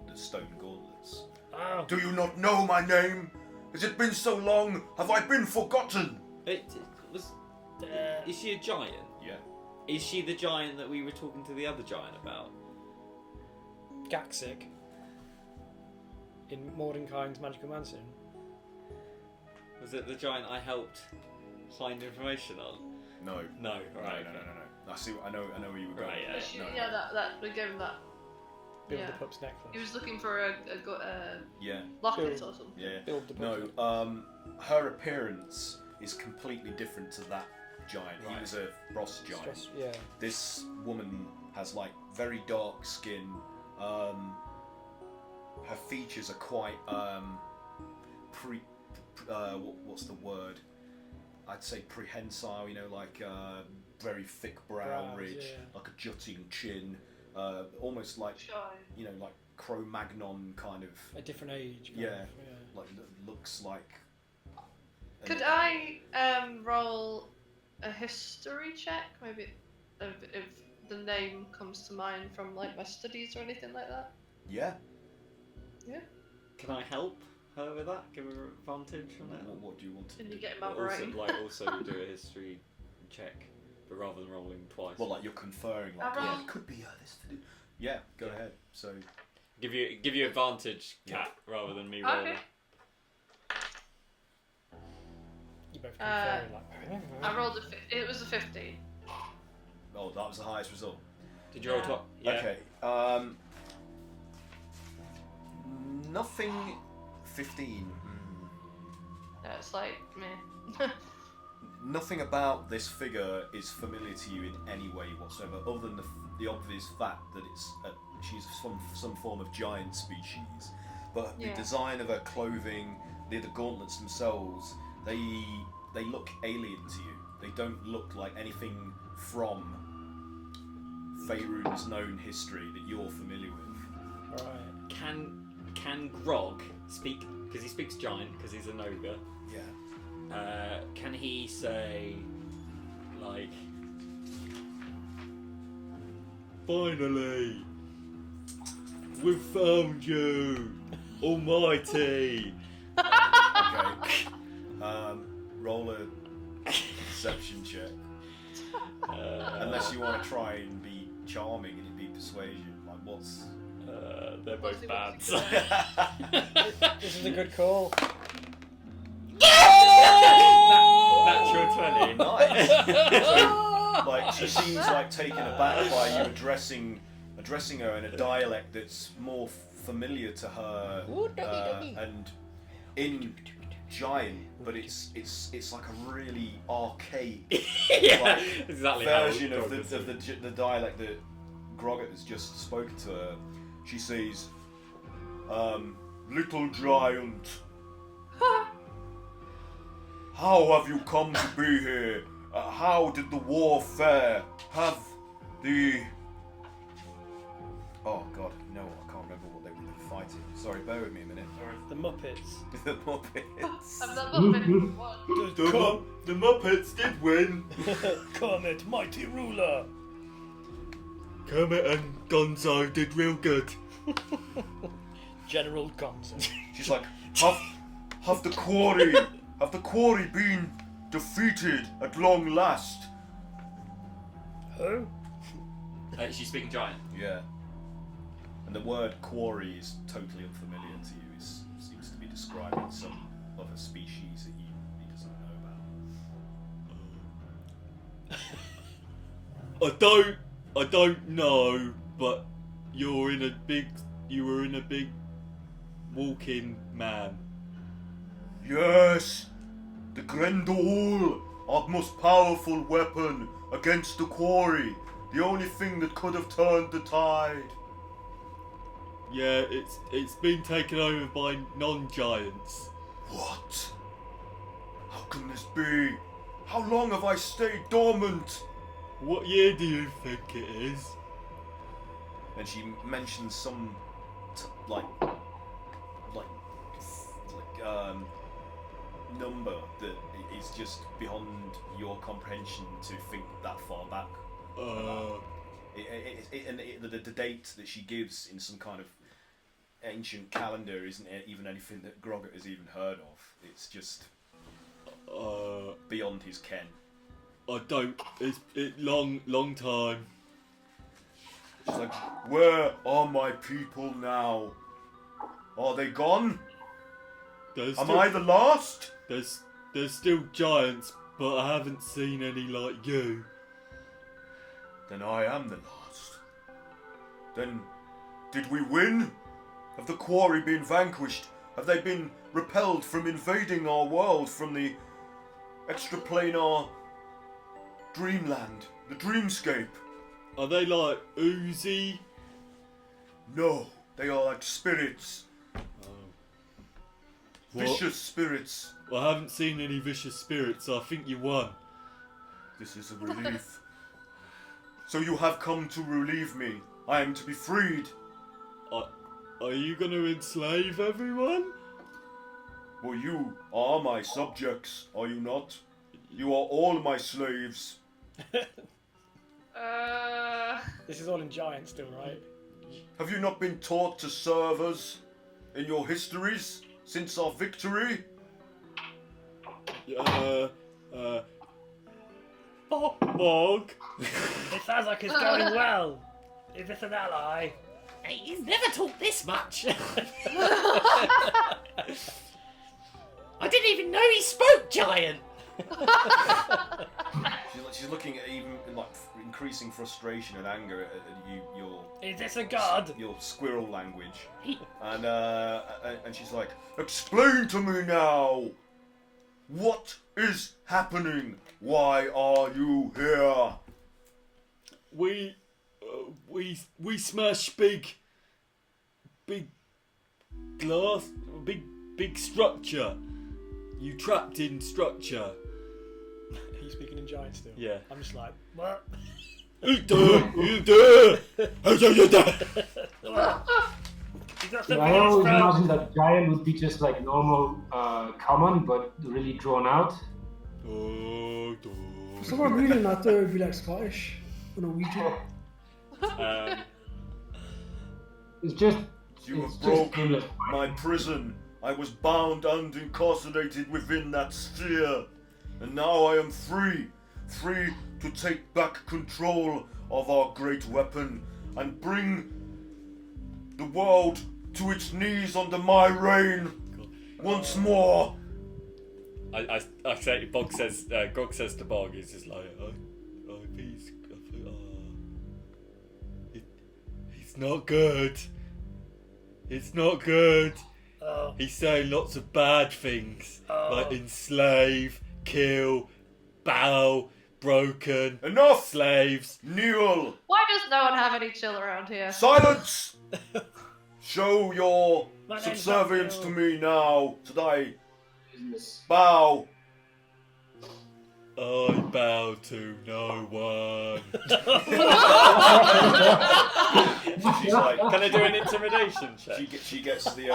the stone gauntlets. Oh. "Do you not know my name? Has it been so long? Have I been forgotten?" Is she a giant? Yeah. Is she the giant that we were talking to the other giant about? Gaxic. In Mordenkainen's Magical Mansion. Was it the giant I helped find information on? No. No. Right. No. I see. I know where you were going. Right, yeah. That we gave him that. Build Yeah. the pup's necklace. He was looking for a Yeah. locket Build. or something. Yeah. Build the pup's No. necklace. Her appearance is completely different to that giant. He Right. was a frost giant. Stress, yeah. This woman has like very dark skin. Her features are quite what's the word? I'd say prehensile. You know, like very thick brow Brows, ridge, yeah. like a jutting chin, almost like Shy. you know, like Cro-Magnon kind of. A different age. kind Yeah. of, Like looks like. Could I roll a history check? Maybe if the name comes to mind from like my studies or anything like that. Yeah. Can I help her with that? Give her advantage on that? What do you want to And do? you get him But out also, right. also do a history check, but rather than rolling twice. Well, like you're conferring, like, I roll- yeah, it could be this to do. Yeah, go ahead. So, give you advantage, Cat, rather than me rolling. Okay. You both conferring I rolled it was a 15. oh, that was the highest result. Did you roll Yeah. top? Yeah. Okay. Nothing. 15. No, it's like meh. Nothing about this figure is familiar to you in any way whatsoever, other than the obvious fact that she's some form of giant species. But the Yeah. design of her clothing, the gauntlets themselves, they look alien to you. They don't look like anything from Faerun's known history that you're familiar with. Right. Can Grog speak? Because he speaks giant, because he's an ogre. Yeah. Can he say, like, finally, we've found you, Almighty. Okay. Roll a deception check. Unless you want to try and be charming and it'd be persuasion. Like, what's. They're both bad. This is a good call. Natural 20. Nice. So, like, she seems like taken aback by you addressing her in a dialect that's more familiar to her, and in giant, but it's like a really archaic Yeah, like, exactly. version how of the dialect that Grogget has just spoken to her. She says, "Little giant, how have you come to be here? How did the war fare? Have the... Oh god, you know what? I can't remember what they were fighting. Sorry, bear with me a minute. The Muppets. The Muppets. I've never been one. The Muppets did win. Kermit, mighty ruler. Kermit and Gonzo did real good. General Gonzo. She's like, have the quarry been defeated at long last? Who? She's speaking giant. Yeah. And the word quarry is totally unfamiliar to you. It seems to be describing some other species that he doesn't know about. I don't know, but you were in a big walking man. Yes, the Grendel, our most powerful weapon against the quarry. The only thing that could have turned the tide. Yeah, it's been taken over by non-giants. What? How can this be? How long have I stayed dormant? What year do you think it is? And she mentions some number that is just beyond your comprehension to think that far back. The date that she gives in some kind of ancient calendar isn't even anything that Grogget has even heard of. It's just beyond his ken. I don't. It's long time. She's like, where are my people now? Are they gone? There's Am I the last? There's there's still giants, but I haven't seen any like you. Then I am the last. Then, did we win? Have the quarry been vanquished? Have they been repelled from invading our world from the extraplanar dreamland, the dreamscape? Are they like oozy? No, they are like spirits. What? Vicious spirits. Well, I haven't seen any vicious spirits, so I think you won. This is a relief. So you have come to relieve me. I am to be freed. Are you going to enslave everyone? Well, you are my subjects, are you not? You are all my slaves. This is all in giant still, right? Have you not been taught to serve us in your histories since our victory? Bog. It sounds like it's going well. Is this an ally? Hey, he's never talked this much. I didn't even know he spoke giant. She's looking at even like increasing frustration and anger at you, Is this a god? your squirrel language, and she's like, "Explain to me now. What is happening? Why are you here?" We smash big glass, big structure. You trapped in structure. Are you speaking in giant still? Yeah. I'm just like, what? You do. Yeah, I always imagine that giant would be just like normal common, but really drawn out. For some odd reason, I thought it would be like Scottish or Norwegian. It's just. You it's have just broken my prison. I was bound and incarcerated within that sphere, and now I am free to take back control of our great weapon and bring the world to its knees under my reign once more. I say, Grog says to Bog, he's just like, it's not good. It's not good. Oh. He's saying lots of bad things, like enslave, kill, bow, broken, Enough! slaves. Kneel! Why does no one have any chill around here? Silence! Show your My name's subservience to Matthew. me now, today. business. Bow! I bow to no one. She's like, Can I do an intimidation check? she gets the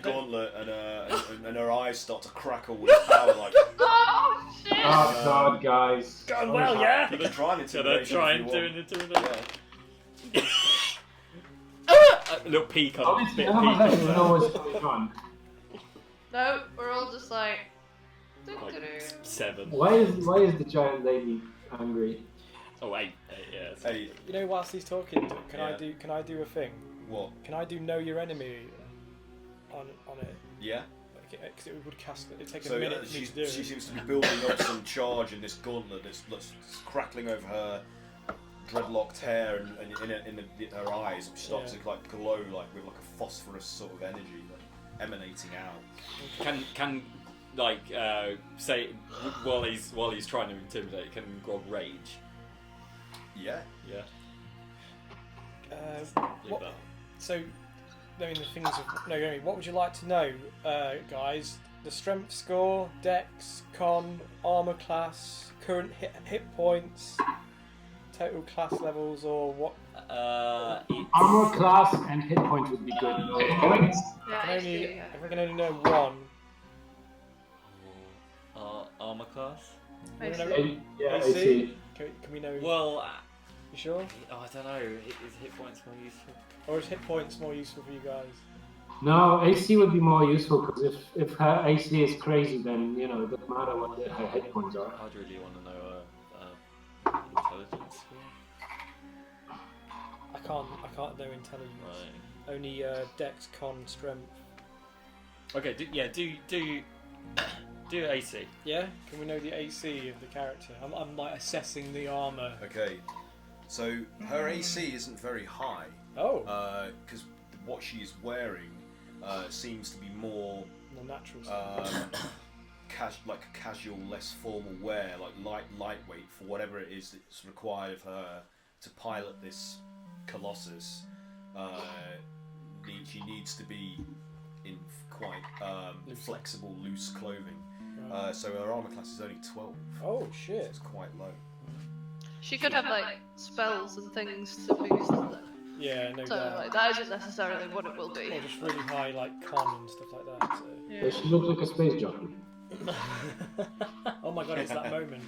gauntlet and her eyes start to crackle with power like. Oh shit! Oh God, guys. Going well, yeah? You can try an Can I intimidation. try if and you do want. an intimidation? A little peek on Honestly, bit none of peek us on actually that. know what's going on. No, we're all just like. Like doo-doo-doo. 7. Why is the giant lady angry? Oh, 8. Yeah. it's- Hey, You know, whilst he's talking, can Yeah. I do a thing? what? Can I do know your enemy on it? Yeah. Because it would cast. It'd take So a minute for me to do she it. seems to be building up some charge in this gauntlet that's crackling over her dreadlocked hair and in her eyes. And she starts to like glow like with like a phosphorus sort of energy like, emanating out. Can like say while he's trying to intimidate, can Grog rage? Yeah. Yeah. Leave What, that. so, knowing the things of no, what would you like to know, guys? The strength score, dex, con, armor class, current hit points, total class levels, or what? Armor class and hit points would be good. Hit points. Yeah, If actually, we can only know one. Armor class? I We see. know- Yeah, I see. see. Can we know? Well, You sure? I don't know. Is hit points more useful? Or is hit points more useful for you guys? No, AC would be more useful because if her AC is crazy, then you know it doesn't matter what her hit points are. I'd really want to know intelligence score. I can't know intelligence. Right. Only dex, con, strength. Okay. Do Do AC. Yeah? Can we know the AC of the character? I'm like assessing the armour. Okay. So her AC isn't very high. Oh. Because what she's wearing seems to be more natural. Like a casual, less formal wear, like lightweight for whatever it is that's required of her to pilot this colossus. She needs to be in quite flexible, loose clothing. Right. So her armor class is only 12. Oh shit! It's quite low. She could have like spells and things to boost them. Yeah, no So doubt. like, that isn't necessarily what it will be. Or just really high like con and stuff like that. So. Yeah, she looks like a space jockey. Oh my god, it's that moment.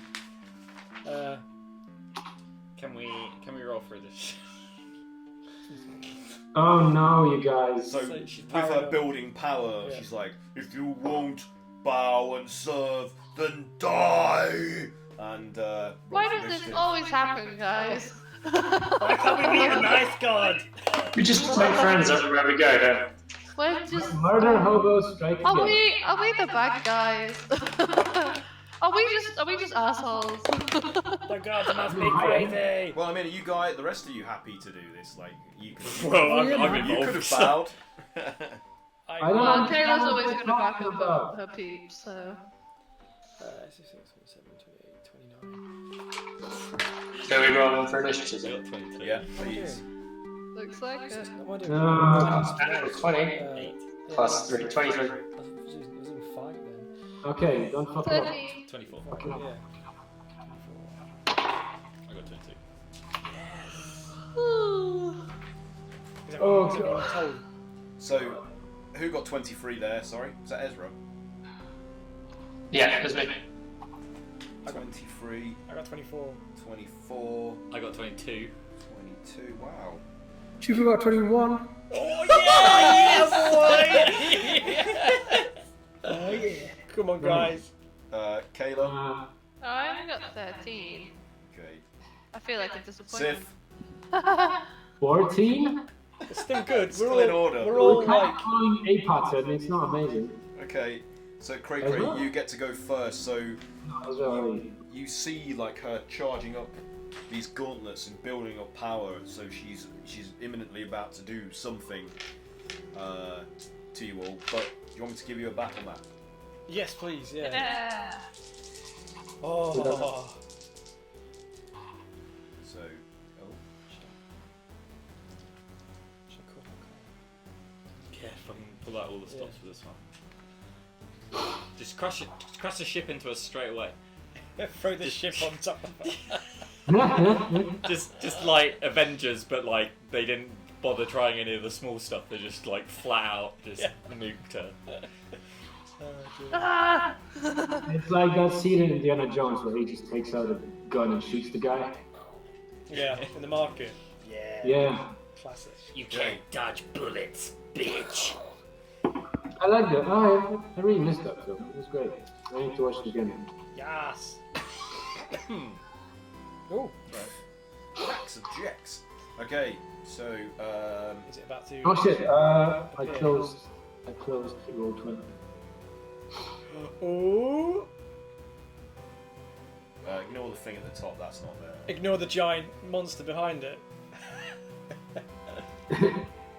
Can we roll through this? Oh no, you guys. So she's with powered her up. building power, Yeah. she's like, if you won't bow and serve, then die! And Why does this always happen, guys? Why can't we meet a nice god? We just make friends everywhere we go, don't we? We're just. Murder, hobo, strike again. Are we the bad guys? are we just assholes? The gods must be crazy. well, I mean, are you guys, the rest of you happy to do this? Like, you could, Well, I'm you could involved. have bowed. I don't Well, understand Kayla's what always you're gonna back talking up about. her peeps, so. 26, 27, 28, 29. So we roll for initiative. We got 22. Yeah, please. Looks like it. What am I doing? No. 20 Yeah, plus 3, 23. I was in fight then. Okay, don't fuck it up. 30. 24. Fucking up. Yeah. I got 22. Is Oh, everyone God. told? So, who got 23 there? Sorry, is that Ezra? Yeah, that's me. 23, I got 24. 24, I got 22. 22. Wow. Chief got 21. Oh yeah! Come on, guys. Kayla. I only got 13. Okay. I feel like a disappointment. Sif. 14? It's still good. Still in order. We're all We're kind like. of following a pattern, it's not amazing. Okay. So Cray Ezra? Cray, you get to go first. So As well. you see like her charging up these gauntlets and building up power. So she's imminently about to do something to you all. But do you want me to give you a battle map? Yes, please. Yeah. Yeah. Oh. So, Yeah, fucking pull out all the stops for this one. Just crash the ship into us straight away. Throw the ship on top of it. Just like Avengers, but like they didn't bother trying any of the small stuff. They just like flat out just nuked her. Ah! It's like that scene in Indiana Jones where he just takes out a gun and shoots the guy. Yeah, in the market. Yeah. Classic. You can't dodge bullets, bitch. I like that. Oh, I really missed that film. It was great. I need to watch it again. Yes. Oh. Jacks of Jacks. Okay, so Is it about to? Oh shit, I closed roll 20. Oh. ignore the thing at the top. That's not there. Ignore the giant monster behind it.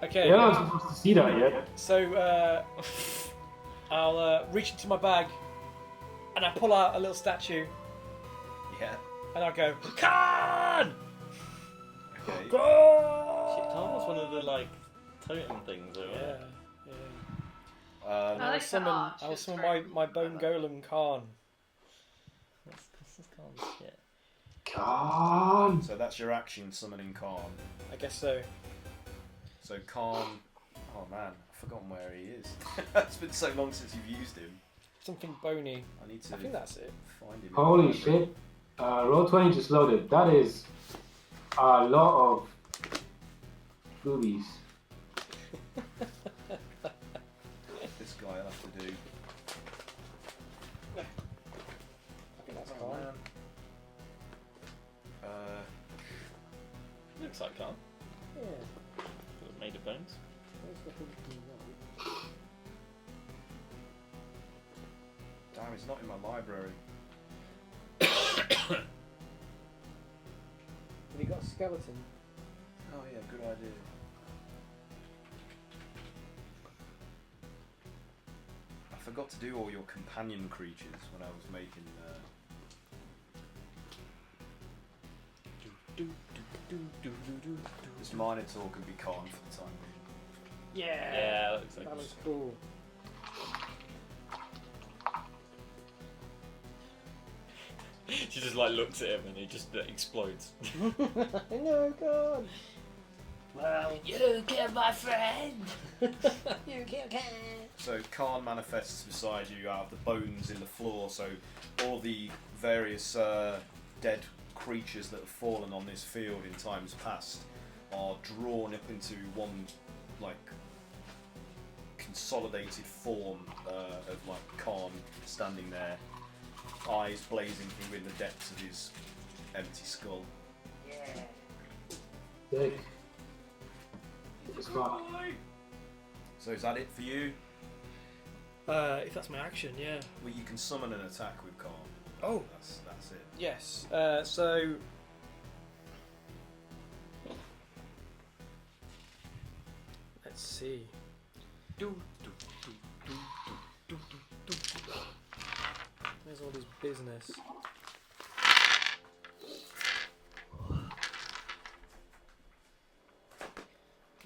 Okay. You're not supposed to see that yet. So I'll reach into my bag and I pull out a little statue Yeah. and I'll go, Khan! Okay. Khan was one of the like totem things, or Yeah, yeah. I And I'll like the summon, arch, I'll it's summon very my bone golem Khan. This Khan's shit. Come So that's your action, summoning Khan. I guess so. So Khan. Oh man, I've forgotten where he is. It's been so long since you've used him. Something bony. I need to I think that's it. find him. Holy shit. Roll 20 just loaded. That is a lot of boobies. This guy I'll have to do. I think that's Oh, Khan. man. Looks like Khan. Yeah. Made of bones. Where's the hook? Damn, it's not in my library. Have you got a skeleton? Oh yeah, good idea. I forgot to do all your companion creatures when I was making. This Minotaur can be calm for the time being. Yeah, that looks like That looks cool. She just like looks at him and he just explodes. No, God. Well, you killed my friend. You killed Cat. So Khan manifests beside you out of the bones in the floor. So all the various dead creatures that have fallen on this field in times past are drawn up into one like consolidated form of like Khan standing there, eyes blazing through in the depths of his empty skull. Sick. It's fun. So is that it for you? If that's my action, yeah. Well, you can summon an attack with Khan. Oh. That's it. Yes. So. Let's see. There's all this business. Did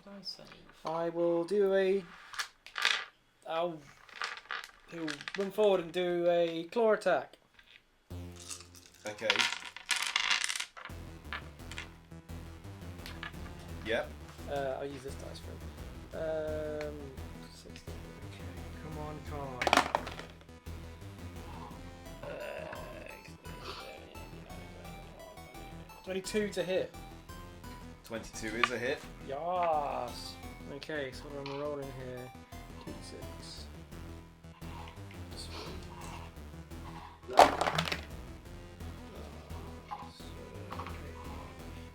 I say? I will do a. He'll run forward and do a claw attack. Okay. Yep. I'll use this dice for him. 16. Okay, come on. 22 to hit. 22 is a hit. Yas. Okay, so what I'm rolling here. 2d6.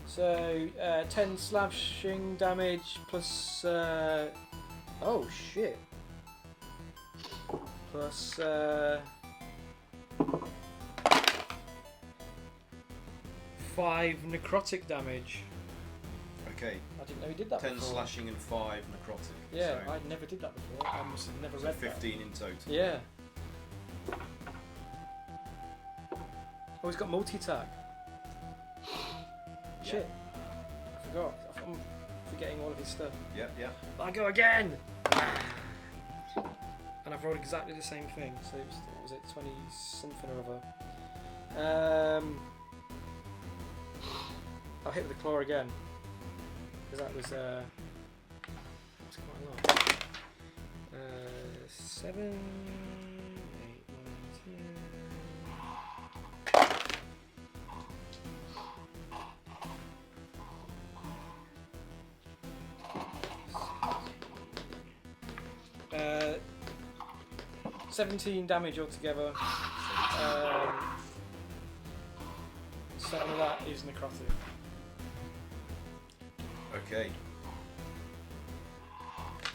So 10 slashing damage plus. Oh shit. Plus. 5 necrotic damage. Okay. I didn't know he did that 10 before. slashing and 5 necrotic. Yeah, so, I never did that before. I must have never so read 15 in total. that. Yeah. Oh, he's got multi-attack. Shit. I forgot. I'm forgetting all of his stuff. Yep, yep. I go again! And I've rolled exactly the same thing. So it was, what was it, 20 something or other. I'll hit with the claw again. Because that was that's quite a lot. 7, 8, 9, 10. 17 damage altogether. 7 of that is necrotic. Okay.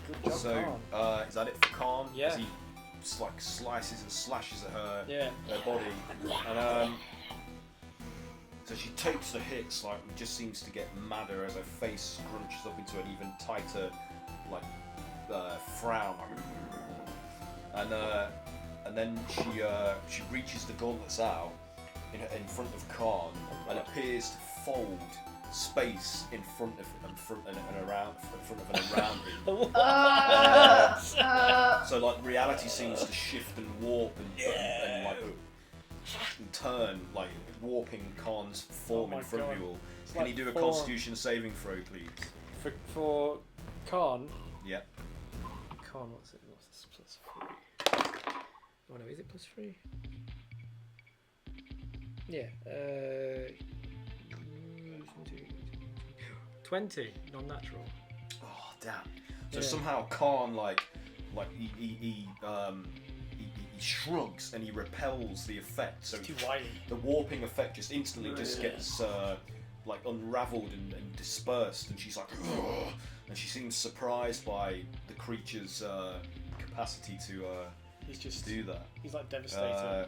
Good job, So, Khan. is that it for Khan? Yeah. As he like slices and slashes at her, Yeah. her body, and so she takes the hits, like, and just seems to get madder as her face scrunches up into an even tighter, like, frown. And then she reaches the gauntlets out in front of Khan and appears to fold space in front of and around him. So like reality seems to shift and warp and like and turn, like warping Khan's form in front of you all. Can like you do a 4 Constitution saving throw, please? For Khan. Yep. Khan, what's it? What's this plus 3? Oh no, is it plus 3? Yeah. 20 non-natural. Oh damn! So somehow Khan like he shrugs and he repels the effect. So Too wily. the warping effect just instantly just gets like unravelled and dispersed, and she's like, and she seems surprised by the creature's capacity to He's just do that. He's like devastated.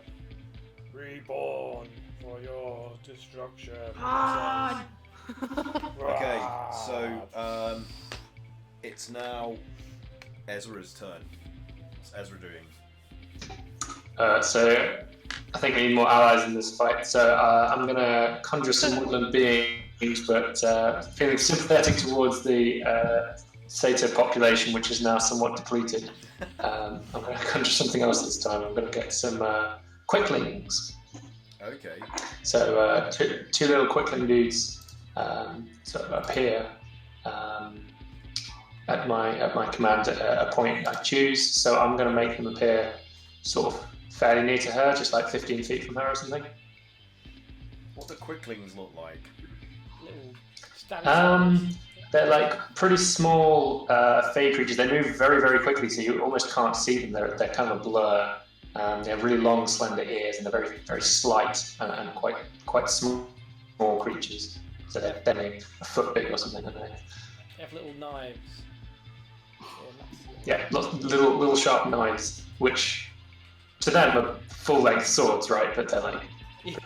Reborn for your destruction. Run! Okay, so it's now Ezra's turn. What's Ezra doing? So I think we need more allies in this fight. So I'm going to conjure some woodland beings, but feeling sympathetic towards the satyr population, which is now somewhat depleted. I'm going to conjure something else this time. I'm going to get some quicklings. Okay. So two little quickling dudes sort of appear at my command at a point I choose. So I'm going to make them appear sort of fairly near to her, just like 15 feet from her or something. What do quicklings look like? Little stabby They're like pretty small fey creatures. They move very, very quickly, so you almost can't see them. They're kind of a blur. They have really long, slender ears, and they're very, very slight and quite small creatures. So they're maybe a foot big or something, I don't know. They have little knives. Yeah, little sharp knives, which to them are full-length swords, right? But they're like Yeah.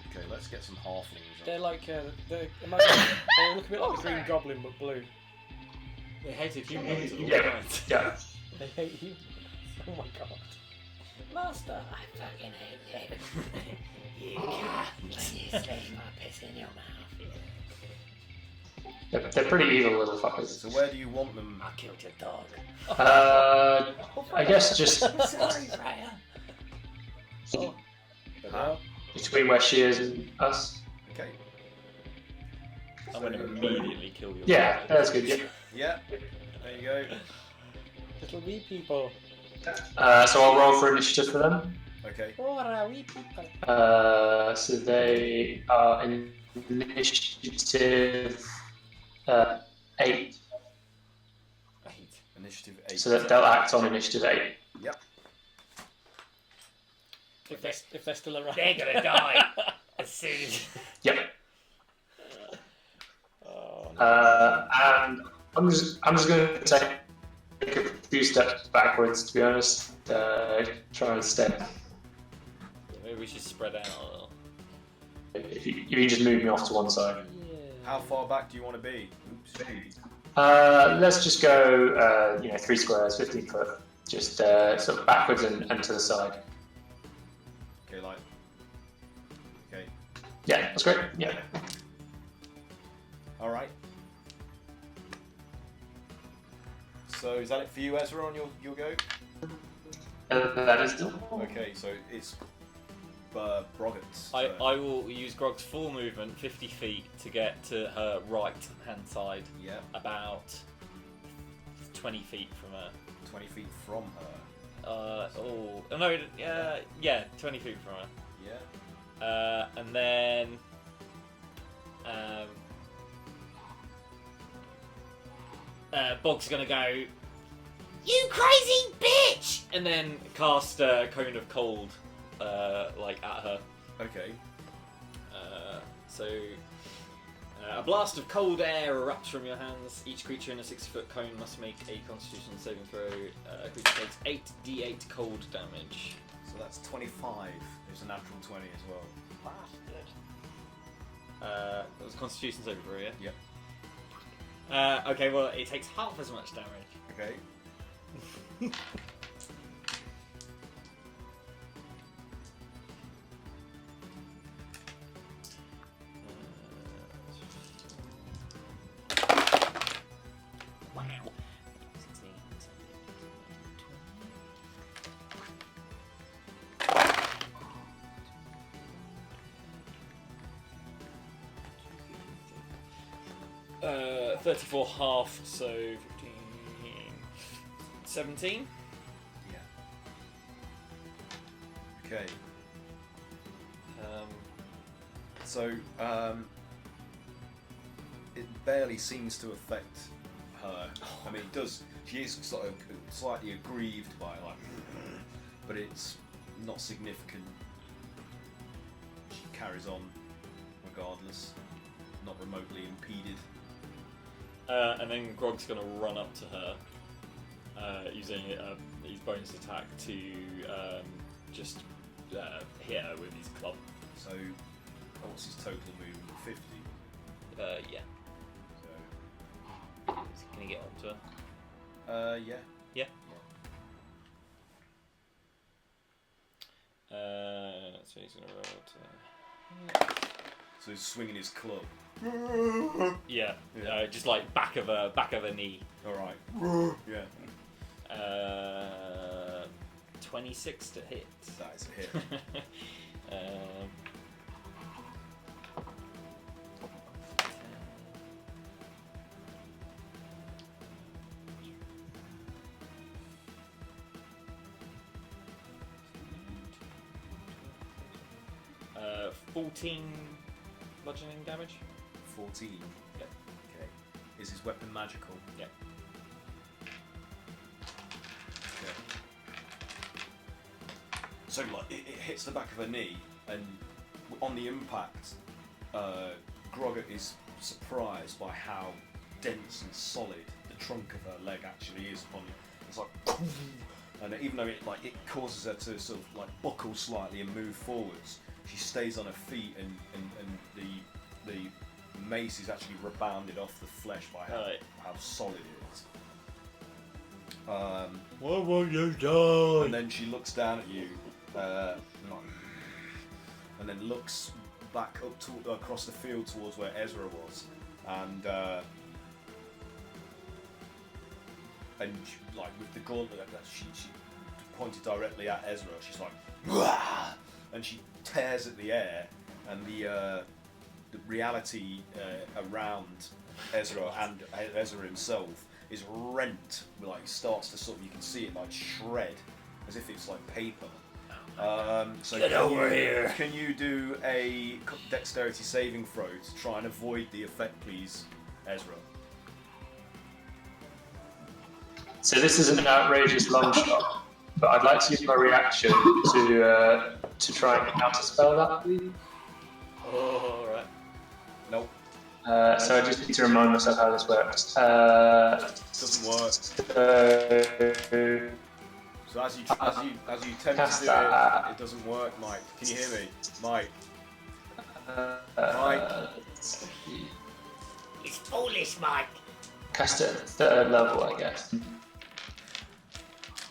Okay, let's get some halflings. They're like they look a bit like the Green Goblin but blue. They hated humans. yeah. They hate humans. Oh my god. Master, I fucking hate you. You can't let me slave my piss in your mouth. They're pretty evil little fuckers. So where do you want them? I killed your dog. I guess just Sorry, Freya. Huh? between where she is and us. Okay. I'm going to immediately kill you. Yeah, that's good. Yeah. Yeah. There you go. Little wee people. So I'll roll for initiative for them. Okay. What are wee people? So they are in initiative 8. Initiative 8. So that they'll act on initiative 8. Yep. If they're still around. They're gonna die as soon as. Yep. Oh, And I'm just going to take a few steps backwards, to be honest. Try and step. Maybe we should spread out a little. If you just move me off to one side. How far back do you want to be? Oops. Let's just go, 3 squares, 15 foot. Just sort of backwards and to the side. Okay, like. Okay. Yeah, that's great. Yeah. Alright. So is that it for you, Ezra, on your go? That is still. Okay, so it's Broggett's I turn. will use Grog's full movement, 50 feet, to get to her right hand side, Yeah, about 20 feet from her. 20 feet from her. 20 feet from her. Yeah. And then Bog's gonna go, you crazy bitch, and then cast a cone of cold, like at her. Okay. A blast of cold air erupts from your hands. Each creature in a 60-foot cone must make a Constitution saving throw. Creature takes 8d8 cold damage. So that's 25. It's a natural 20 as well. That was a Constitution saving throw, yeah? Yep. Okay, well, it takes half as much damage. Okay. Wow. 34 half, so 15, 17. Yeah. Okay. It barely seems to affect her. I mean, it does. She is sort of slightly aggrieved by it, like, but it's not significant. She carries on regardless, not remotely impeded. And then Grog's gonna run up to her using his bonus attack to just hit her with his club. So, what's his total movement? 50. Yeah. So, Can you get onto her? yeah. Yeah. So he's gonna roll to. So he's swinging his club. Yeah. Yeah. Just like back of a knee. All right. Yeah. 26 to hit. That is a hit. 14 bludgeoning damage. 14. Yep. Okay. Is his weapon magical? Yep. Okay. So like it hits the back of her knee, and on the impact, Grogget is surprised by how dense and solid the trunk of her leg actually is. It's like, and even though it causes her to sort of like buckle slightly and move forwards, she stays on her feet, and the mace is actually rebounded off the flesh by how solid it is. Why won't you die? And then she looks down at you, and then looks back up across the field towards where Ezra was, and like with the gauntlet that she pointed directly at Ezra. She's like, "Wah!" And she tears at the air, and the reality around Ezra and Ezra himself is rent. Like starts to sort of, you can see it like shred, as if it's like paper. So Get over here. Can you do a dexterity saving throw to try and avoid the effect, please, Ezra? So this is an outrageous long shot, but I'd like to use my reaction to try and counterspell that, please. Oh, alright. Nope. So I just need to remind myself how this works. Doesn't work. So as you attempt Cast to do that. it doesn't work, Mike. Can you hear me, Mike? Mike. It's foolish, Mike. Cast it at third level, I guess.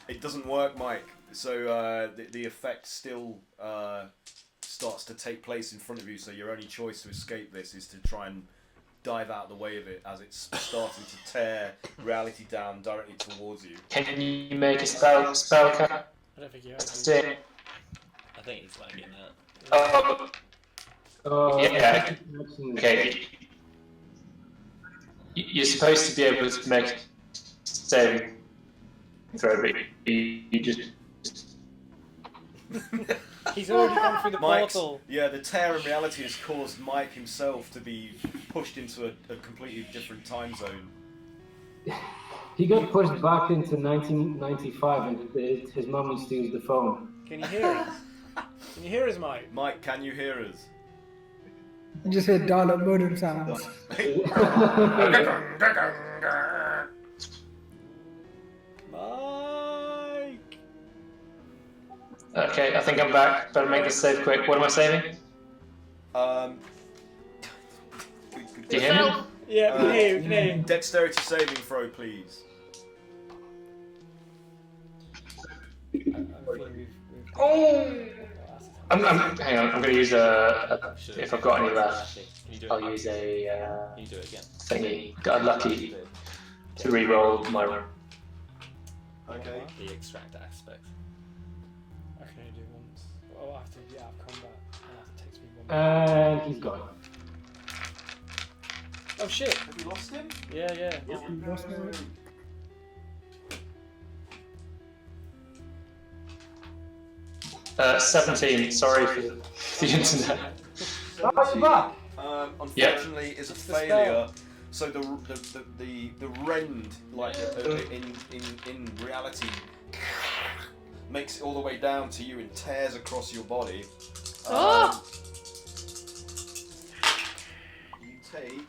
It doesn't work, Mike. So the effect still starts to take place in front of you. So your only choice to escape this is to try and dive out of the way of it as it's starting to tear reality down directly towards you. Can you make a spell cast? I don't think you have. I think he's lagging that. Yeah. Okay. You're supposed to be able to make saving throw, but you just. He's already gone through the portal. Yeah, the tear in reality has caused Mike himself to be pushed into a completely different time zone. He got pushed back into 1995 and his mum steals the phone. Can you hear us? Can you hear us, Mike? Mike, can you hear us? I just heard dial-up modem sounds. Mike! Okay, I think I'm back. Better make this save quick. What am I saving? Do you hear me? Yeah, we can hear you, we can hear you. Dexterity saving throw, please. Hang on, I'm going to use if I've got any left, I'll use a Can you do it again? thingy. Got lucky to re-roll my. Okay. The extract aspect. I can only do once. I'll have to be out of combat, and that takes me 1 minute. And he's gone. Oh shit! Have you lost him? Yeah, yeah. Lost me. 17. Sorry for the internet. Unfortunately, is a failure. So the rend, like in reality, makes it all the way down to you and tears across your body. You take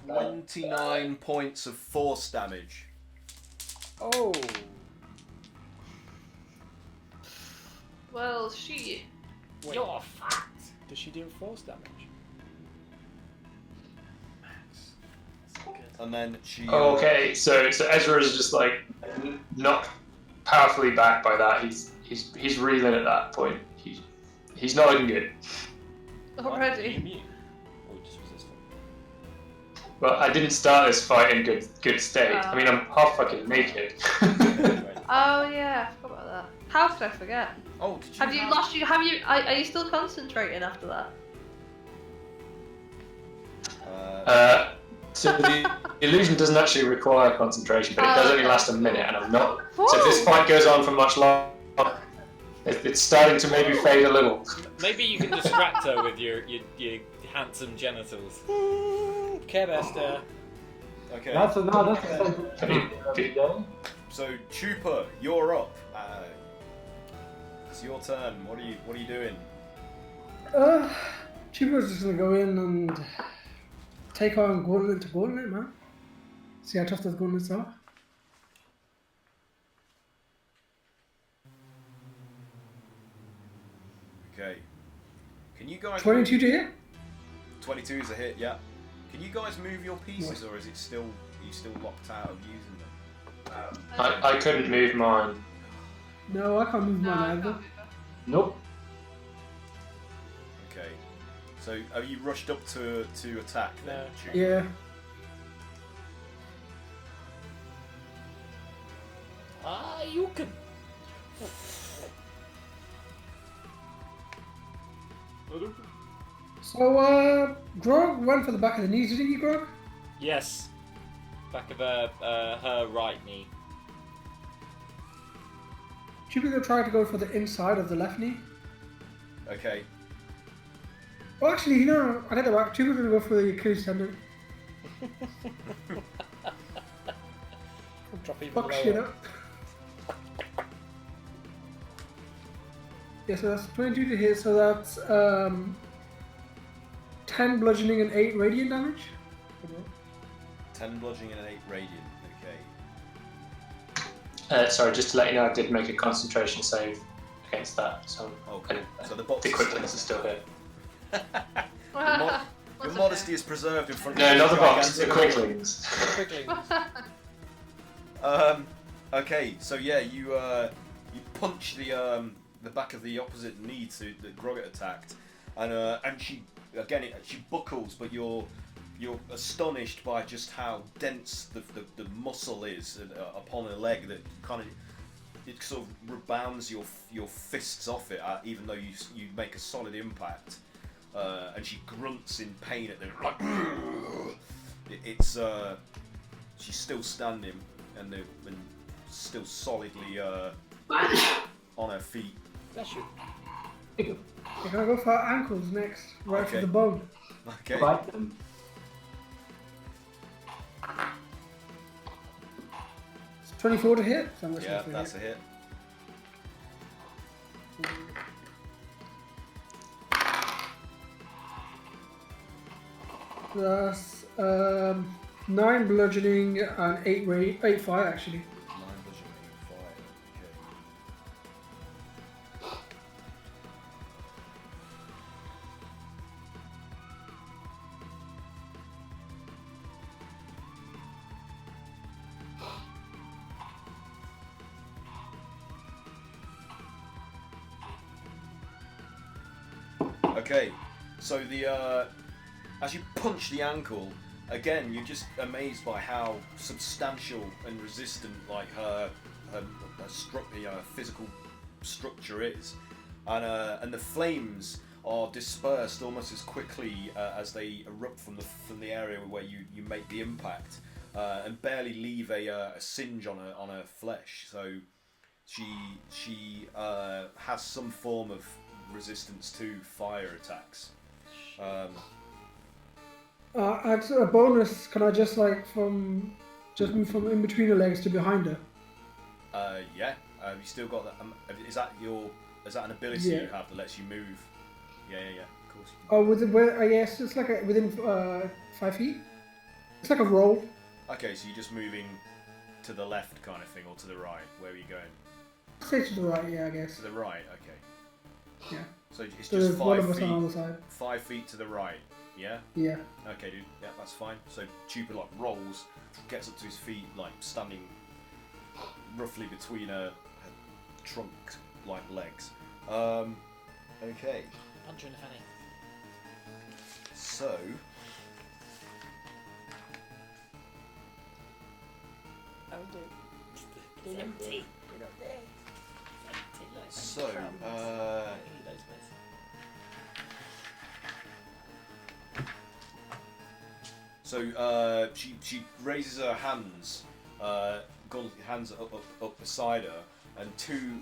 20 29 points of force damage. Oh. Well, shit. Wait, You're fucked. does she deal force damage? Max. And then she. Okay, so Ezra is just like knocked powerfully back by that. He's reeling at that point. He's not looking good. Already. Immune. Or just resistant. Well, I didn't start this fight in good state. I mean, I'm half fucking naked. Oh yeah, I forgot about that. How could I forget? Oh, did you? Have you lost? Are you still concentrating after that? So the illusion doesn't actually require concentration, but it does only last a minute, and I'm not. So if this fight goes on for much longer, it's starting to maybe fade a little. Maybe you can distract her with your handsome genitals. Care Bear stare. Okay. That's every day. So Chupa, you're up. It's your turn. What are you doing? Chupa's just gonna go in and take on gauntlet to gauntlet, man. See how tough those gauntlets are. Okay. Can you guys? 22 to hit. 22 is a hit. Yeah. Can you guys move your pieces, or is it still? Are you still locked out of using them? I couldn't move mine. No, I can't move No, I mine can't either. do that. Nope. Okay. So have you rushed up to attack then? No. Chupa? Yeah. You can. So, Grog went for the back of the knees, didn't you, Grog? Yes. Back of her right knee. Chupa's gonna try to go for the inside of the left knee. Okay. Oh, actually, no, I get that right. Chupa's gonna go for the Achilles tendon. Drop even Fuck shit lower. up. Yeah, so that's 22 to hit, so that's 10 bludgeoning and 8 radiant damage. 10 bludgeoning and 8 radiant. Okay. Sorry, just to let you know, I did make a concentration save against that, so Oh, cool. So the box the is quickness is still here. Your modesty is preserved in front of No, you. not the box, the Gigantic- quicklings. Quickly. Okay, so yeah, you punch the back of the opposite knee that Grogget attacked, and she buckles, but you're astonished by just how dense the muscle is upon her leg that kind of it sort of rebounds your fists off it, even though you make a solid impact, and she grunts in pain at the. She's still standing and still solidly on her feet. Bless you. You're gonna go for our ankles next, right for Okay. the bone. Okay. Bite them. It's 24 to hit. So I'm Yeah, that's a hit. That's 9 bludgeoning and 8 fire actually. 9 bludgeoning, 8 fire. Okay. Okay, so as you punch the ankle, again you're just amazed by how substantial and resistant like her physical structure is, and the flames are dispersed almost as quickly as they erupt from the area where you make the impact, and barely leave a singe on her flesh. So she has some form of resistance to fire attacks. As a bonus, can I just move from in between her legs to behind her? Yeah. You still got that? Is that an ability Yeah. you have that lets you move? Yeah. Of course. Oh, I guess it's like within 5 feet. It's like a roll. Okay, so you're just moving to the left kind of thing, or to the right? Where are you going? Say to the right, yeah, I guess. To the right, okay. Yeah. So it's So just there's one 5 of us on the feet, other side. 5 feet to the right, yeah? Yeah. Okay, dude, yeah, that's fine. So Tupa, like, rolls, gets up to his feet, like, standing roughly between her trunk-like legs. Okay. Punch her in the fanny. So... Empty. So, she raises her hands, hands up beside her, and two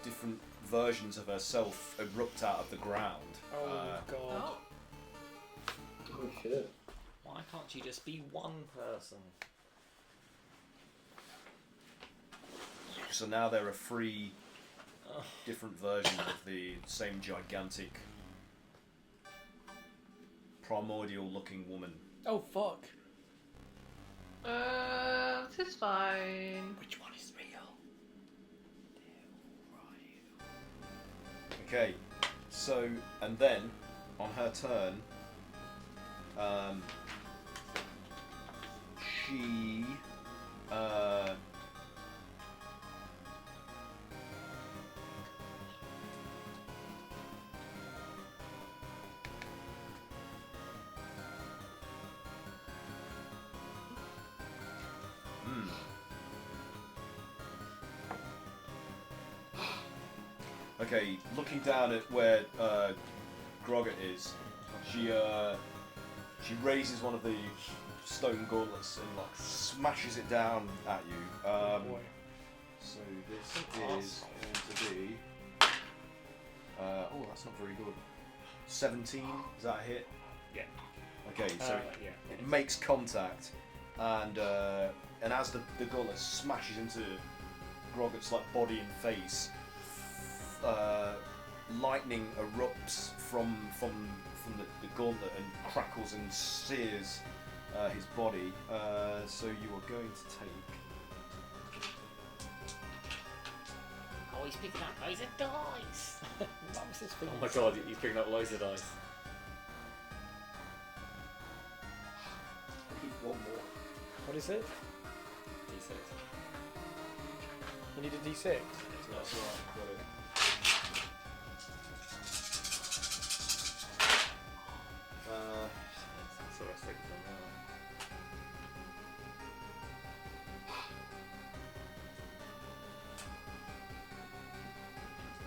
different versions of herself erupt out of the ground. Oh god. Oh shit. Why can't you just be one person? So now there are 3 different versions of the same gigantic, primordial-looking woman. Oh fuck. This is fine. Which one is real? Okay, so, and then, on her turn, she, Okay, looking down at where Grogget is, she raises one of the stone gauntlets and like smashes it down at you. So this is going to be. Oh, that's not very good. 17. Is that a hit? Yeah. Okay, so yeah. it makes contact, and as the gauntlet smashes into Grogget's like body and face, lightning erupts from the gauntlet and crackles and sears his body. So you are going to take. Oh, he's picking up loads of dice. What was this Oh my god, he's picking up loads of dice. One more. What is it? D6. You need a D6? That's alright. Got it. So let's take it from there.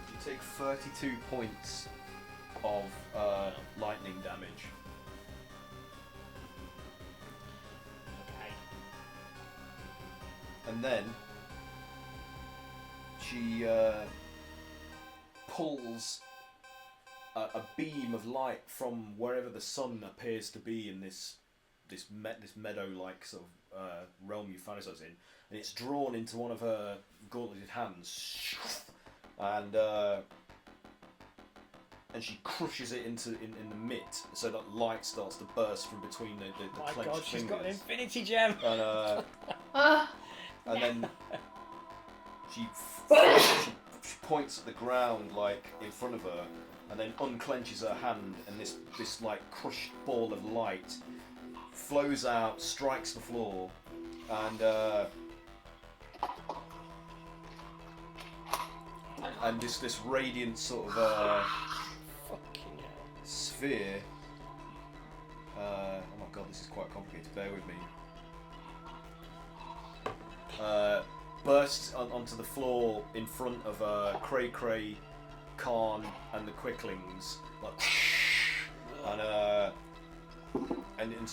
You take 32 points of lightning damage. Okay. And then she pulls a beam of light from wherever the sun appears to be in this meadow-like sort of realm you find yourselves in, and it's drawn into one of her gauntleted hands, and she crushes it in the mitt, so that light starts to burst from between the My clenched god, she's got an fingers. infinity gem! And then she points at the ground like in front of her, and then unclenches her hand, and this like crushed ball of light flows out, strikes the floor, and this radiant sort of Fucking hell. sphere. Oh my god, this is quite complicated. Bear with me. Bursts onto the floor in front of Cray Cray, Khan, and the Quicklings, like, and it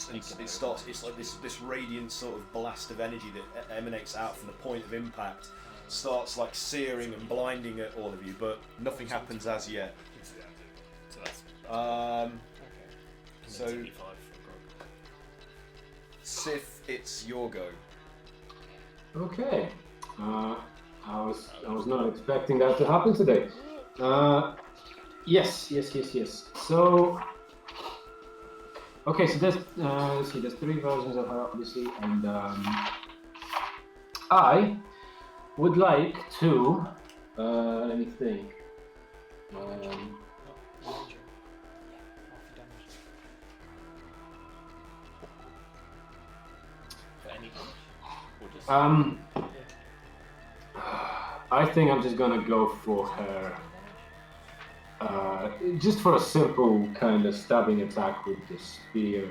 starts. It's like this radiant sort of blast of energy that emanates out from the point of impact, starts like searing and blinding at all of you, but nothing happens as yet. So that's So, 75 for Sif, it's your go. Okay. I was not expecting that to happen today. Yes. So, Okay, so there's let's see, there's 3 versions of her, obviously, and I would like to let me think. For any damage? Or just... I think I'm just gonna go for her. Just for a simple kind of stabbing attack with the spear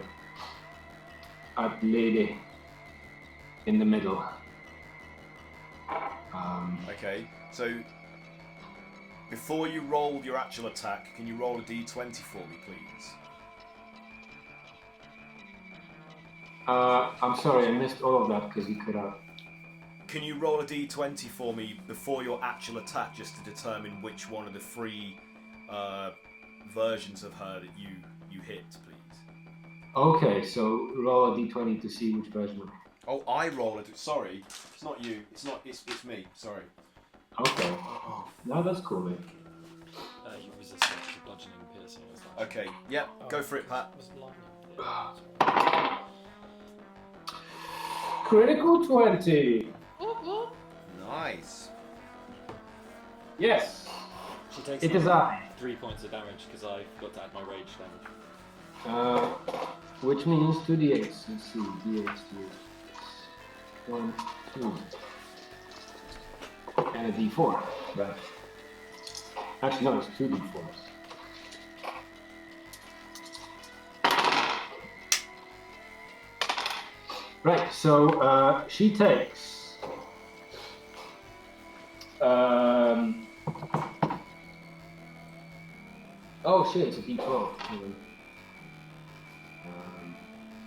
at lady in the middle. Okay, so before you roll your actual attack, can you roll a d20 for me, please? I'm sorry, I missed all of that because you could have. Can you roll a d20 for me before your actual attack, just to determine which one of the 3 versions of her that you hit, please? Okay, so roll a d20 to see which version. Oh, I roll it. Sorry, it's not you. It's me. Sorry. Okay. No, that's cool, mate. You resist to bludgeoning, piercing, or something. Okay. Yep. Go for it, Pat. Critical 20. Nice. Yes. She takes It is I. 3 points of damage because I forgot to add my rage damage. Which means 2d8. Let's see, d8. 1, 2. And a d4. Right. Actually, no, it's 2 d4s. Right, so she takes. Oh shit, it's a d12.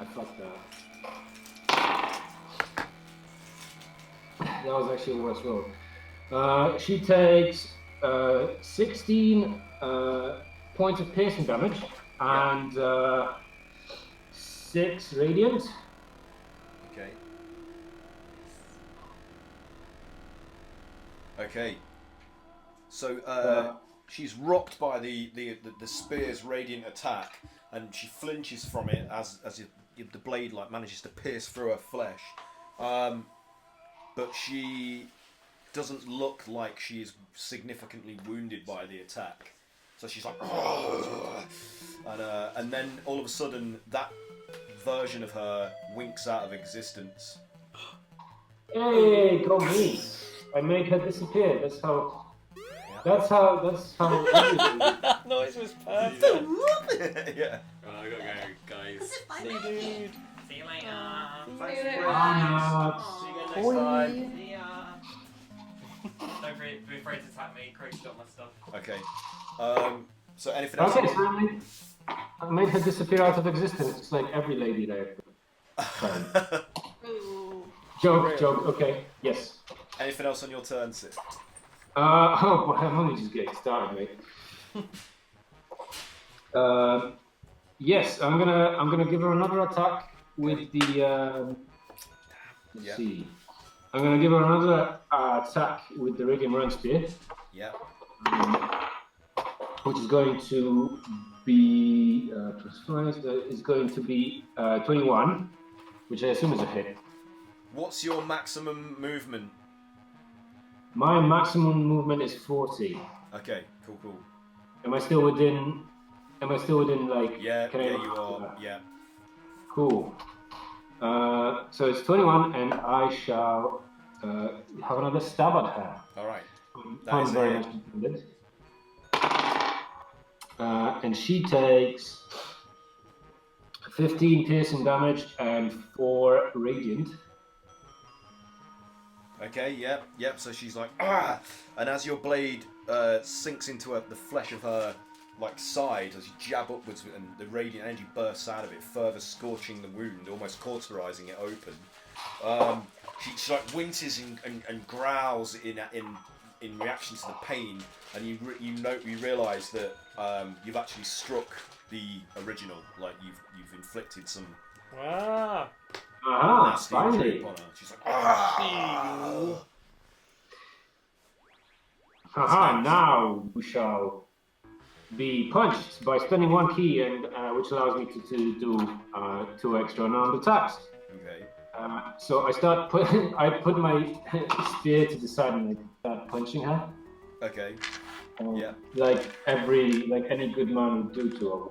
I fucked that. That was actually a worse roll. She takes 16 points of piercing damage and 6 radiant. Okay. Okay. So she's rocked by the spear's radiant attack, and she flinches from it as the blade manages to pierce through her flesh. But she doesn't look like she is significantly wounded by the attack. So she's like, and then all of a sudden that version of her winks out of existence. Hey, go me! I made her disappear. That's how. That's how. That noise was perfect. Yeah. Right, I gotta go, guys. See you, dude. See you later. Thanks for See you next time. See ya. Don't be afraid to attack me. Crazy got my stuff. Okay. So anything else? Okay, so I made her disappear out of existence. It's like every lady there. Joke. Okay. Yes. Anything else on your turn, Sid? Oh boy, I'm only just getting started, mate. Yes, I'm gonna give her another attack with the. Let's see. I'm gonna give her another attack with the Rig and Run Spear. Yeah. Which is going to be is going to be 21, which I assume is a hit. What's your maximum movement? My maximum movement is 40. Okay, cool. Am I still within? Like? Yeah, can you are. Yeah. Cool. So it's 21, and I shall have another stab at her. All right. That is very much intended. And she takes 15 piercing damage and 4 radiant. Okay, yep. So she's like, and as your blade sinks into the flesh of her side, as you jab upwards, and the radiant energy bursts out of it, further scorching the wound, almost cauterizing it open. She winces and growls in reaction to the pain, and you realise that you've actually struck the original. You've inflicted some. Wow. Nasty Finally. trip on her. She's like, Haha, now we shall be punched by spending 1 key, and which allows me to do 2 extra unarmed attacks. Okay. So I put my spear to the side and I start punching her. Okay. Yeah. Like any good man would do to her.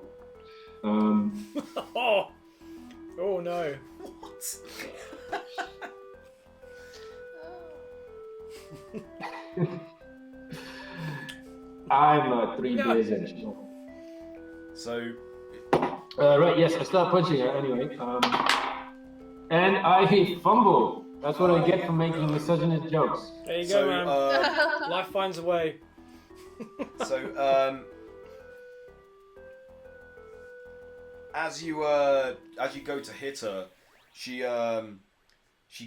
Oh no. What? I'm 3 beers in. So. Right, yes, I start punching her anyway. And I fumble. That's what I get for making misogynist jokes. There you So, go, man. Life finds a way. So, as you go to hit her, she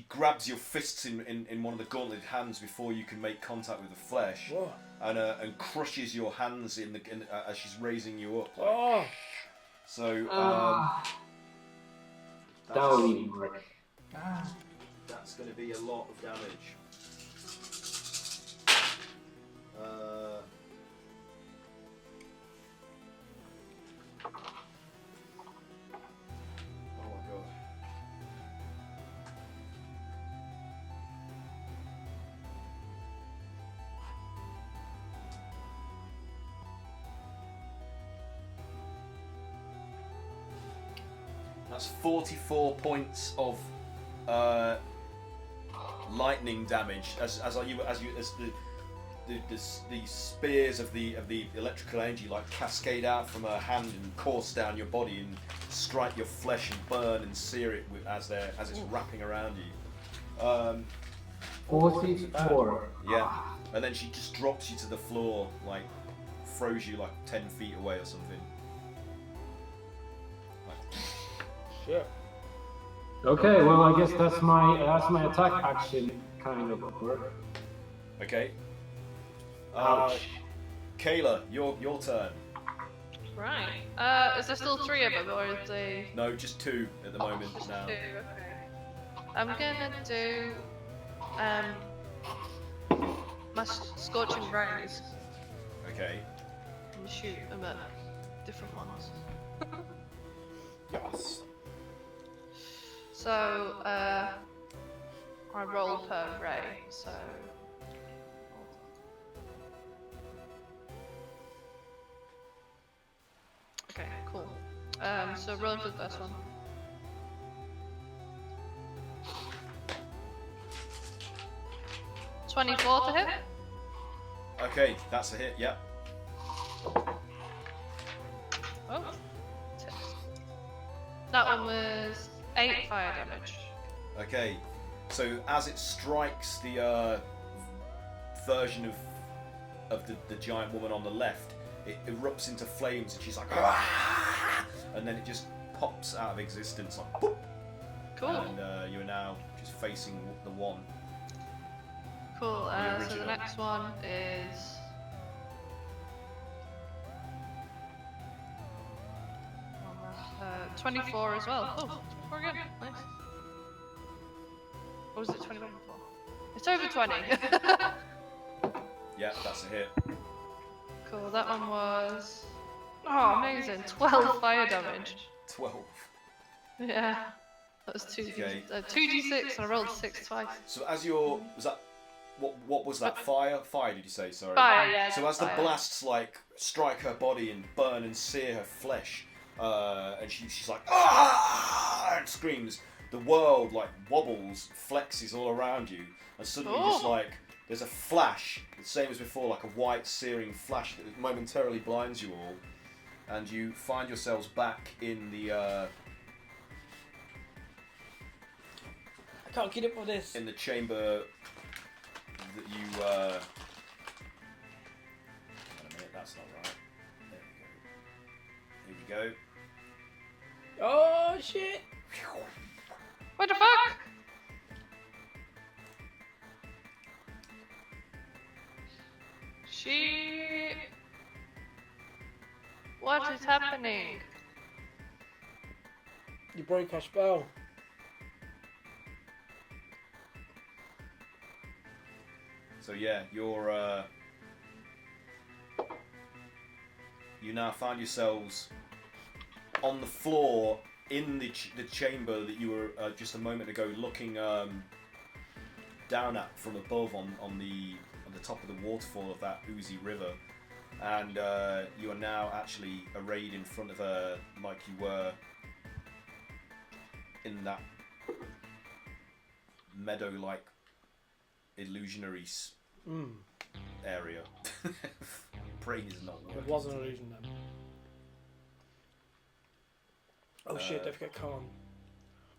grabs your fists in one of the gauntleted hands before you can make contact with the flesh, Whoa. and crushes your hands as she's raising you up. Oh. So, that will even work. that's going to be a lot of damage. Oh my god. That's 44 points of lightning damage as the spears of the electrical energy like cascade out from her hand and course down your body and strike your flesh and burn and sear it as it's wrapping around you. 44. Yeah, and then she just drops you to the floor, like throws you like 10 feet away or something. Shit. Okay, well I guess that's my attack action kind of over. Okay. Ouch. Kayla, your turn. Right. Is there still 3 of them, or is they... No, just 2 at the moment Just now. 2, okay. I'm gonna do... my scorching rays Okay. and shoot them at different ones. Yes. So, I roll per ray, so... Okay, cool. So rolling for the first one. $24 to hit. Okay, that's a hit. Yep. Oh. Tips. That one was 8 fire damage. Okay. So as it strikes the version of the giant woman on the left, it erupts into flames, and she's like, "Ah!" And then it just pops out of existence, like, boop. Cool. And you are now just facing the one. Cool. The So the original. next one is 24 as well. Oh, 24 again. Nice. Or was it 21 before? It's over 20. Yeah, that's a hit. Cool. That one was. Oh, amazing. 12 fire damage. 12. Yeah. That was 2d6 and I rolled 6 twice. So as was that what was that fire? Fire, did you say? Sorry. Fire, yeah. So that's as the fire. blasts like strike her body and burn and sear her flesh, and she's like ah and screams, the world like wobbles, flexes all around you, and suddenly just like there's a flash, the same as before, like a white searing flash that momentarily blinds you all, and you find yourselves back in the I can't keep up with this. in the chamber that you hang on a minute, that's not right. There we go. Here we go. Oh shit! What the fuck? What is happening? You broke our spell. So yeah, you now find yourselves on the floor in the chamber that you were just a moment ago looking down at from above on the top of the waterfall of that oozy river, and you are now actually arrayed in front of her like you were in that meadow-like illusionary area. Brain is not working. It was an illusion then. Oh shit, don't forget Khan.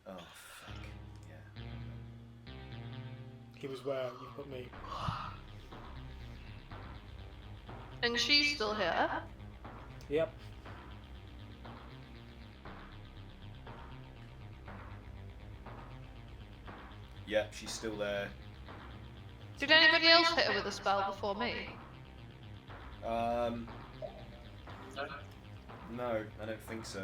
Oh fuck. Yeah. He was where you put me. And she's still here. Yep. Yep, she's still there. Did anybody else hit her with a spell before me? No, I don't think so.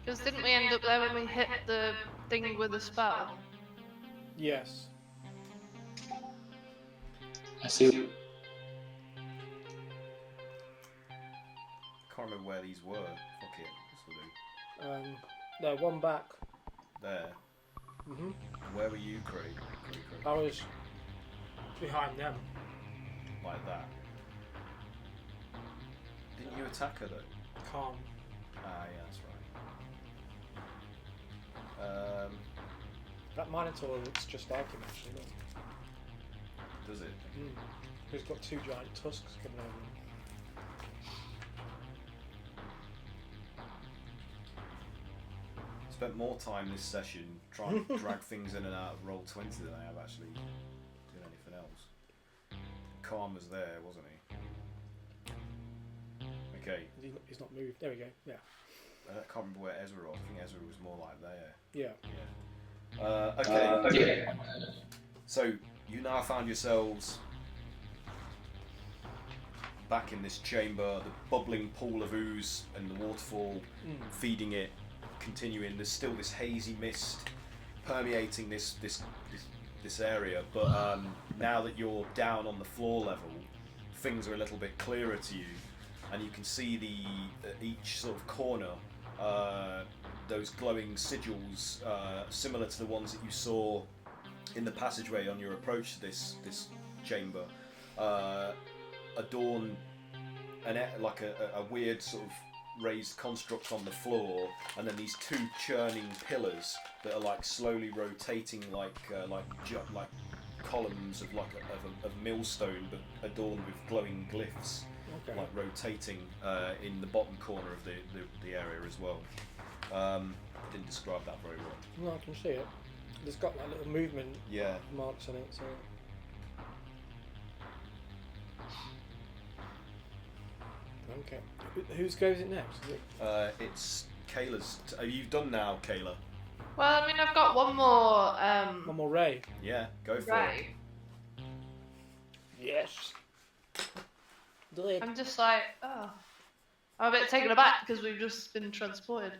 Because didn't we end up there when we hit the thing with a spell? Yes. I see. Can't remember where these were. Fuck it. This will do. No, one back. There. Mhm. Where were you, Craig? I was behind them. Like that. Didn't you attack her though? Khan. Ah, yeah, that's right. That Minotaur looks just like him actually. Look. Does it? He's got two giant tusks coming over him. Spent more time this session trying to drag things in and out of Roll20 than I have actually doing anything else. Khan was there, wasn't he? Okay. He's not moved. There we go. Yeah. I can't remember where Ezra was. I think Ezra was more like there. Yeah. Okay. So you now found yourselves back in this chamber, the bubbling pool of ooze and the waterfall feeding it, continuing. There's still this hazy mist permeating this area, but now that you're down on the floor level, things are a little bit clearer to you, and you can see each sort of corner. Those glowing sigils, similar to the ones that you saw in the passageway on your approach to this chamber, adorn like a weird sort of raised construct on the floor, and then these two churning pillars that are like slowly rotating like columns of of millstone, but adorned with glowing glyphs. Okay. Like rotating in the bottom corner of the area as well. Didn't describe that very well. No, I can see it. It's got like little movement marks on it. So. Okay. Whose goes it next? Is it? It's Kayla's. Are you done now, Kayla? Well, I mean, I've got one more. One more ray. Yeah, go for Ray. Yes. Do it. I'm just like, oh. I'm a bit taken aback because we've just been transported.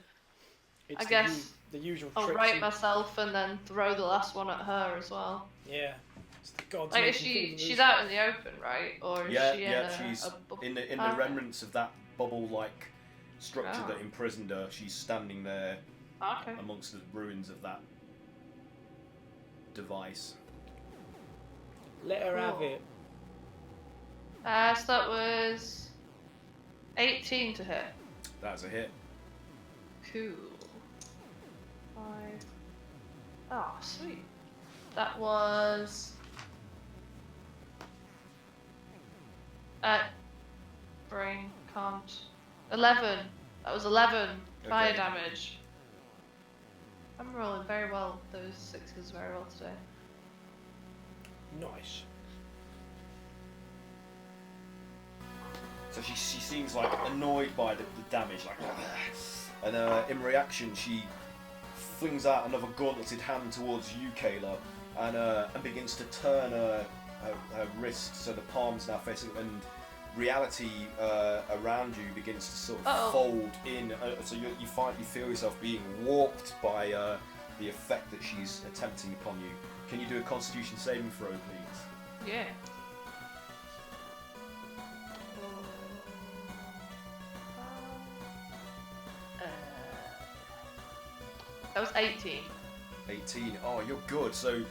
It's I guess the usual I'll tricks right you- myself and then throw the last one at her as well. Yeah. It's the gods Like, is making things she's loose. out in the open, right? Or is she in she's a bubble? in the Ah. remnants of that bubble-like structure Oh. that imprisoned her. She's standing there Okay. amongst the ruins of that device. Let her have Cool. it. So that was 18 to hit. That's a hit. Cool. 5. Oh, sweet. That was. Brain can't. 11. That was 11 fire Okay. damage. I'm rolling very well. Those 6s very well today. Nice. So she seems like annoyed by the damage, like, and in reaction she flings out another gauntleted hand towards you, Kayla, and begins to turn her wrist so the palms now facing, and reality around you begins to sort of fold in. So you feel yourself being warped by the effect that she's attempting upon you. Can you do a Constitution saving throw, please? Yeah. That was 18. 18. Oh, you're good. So,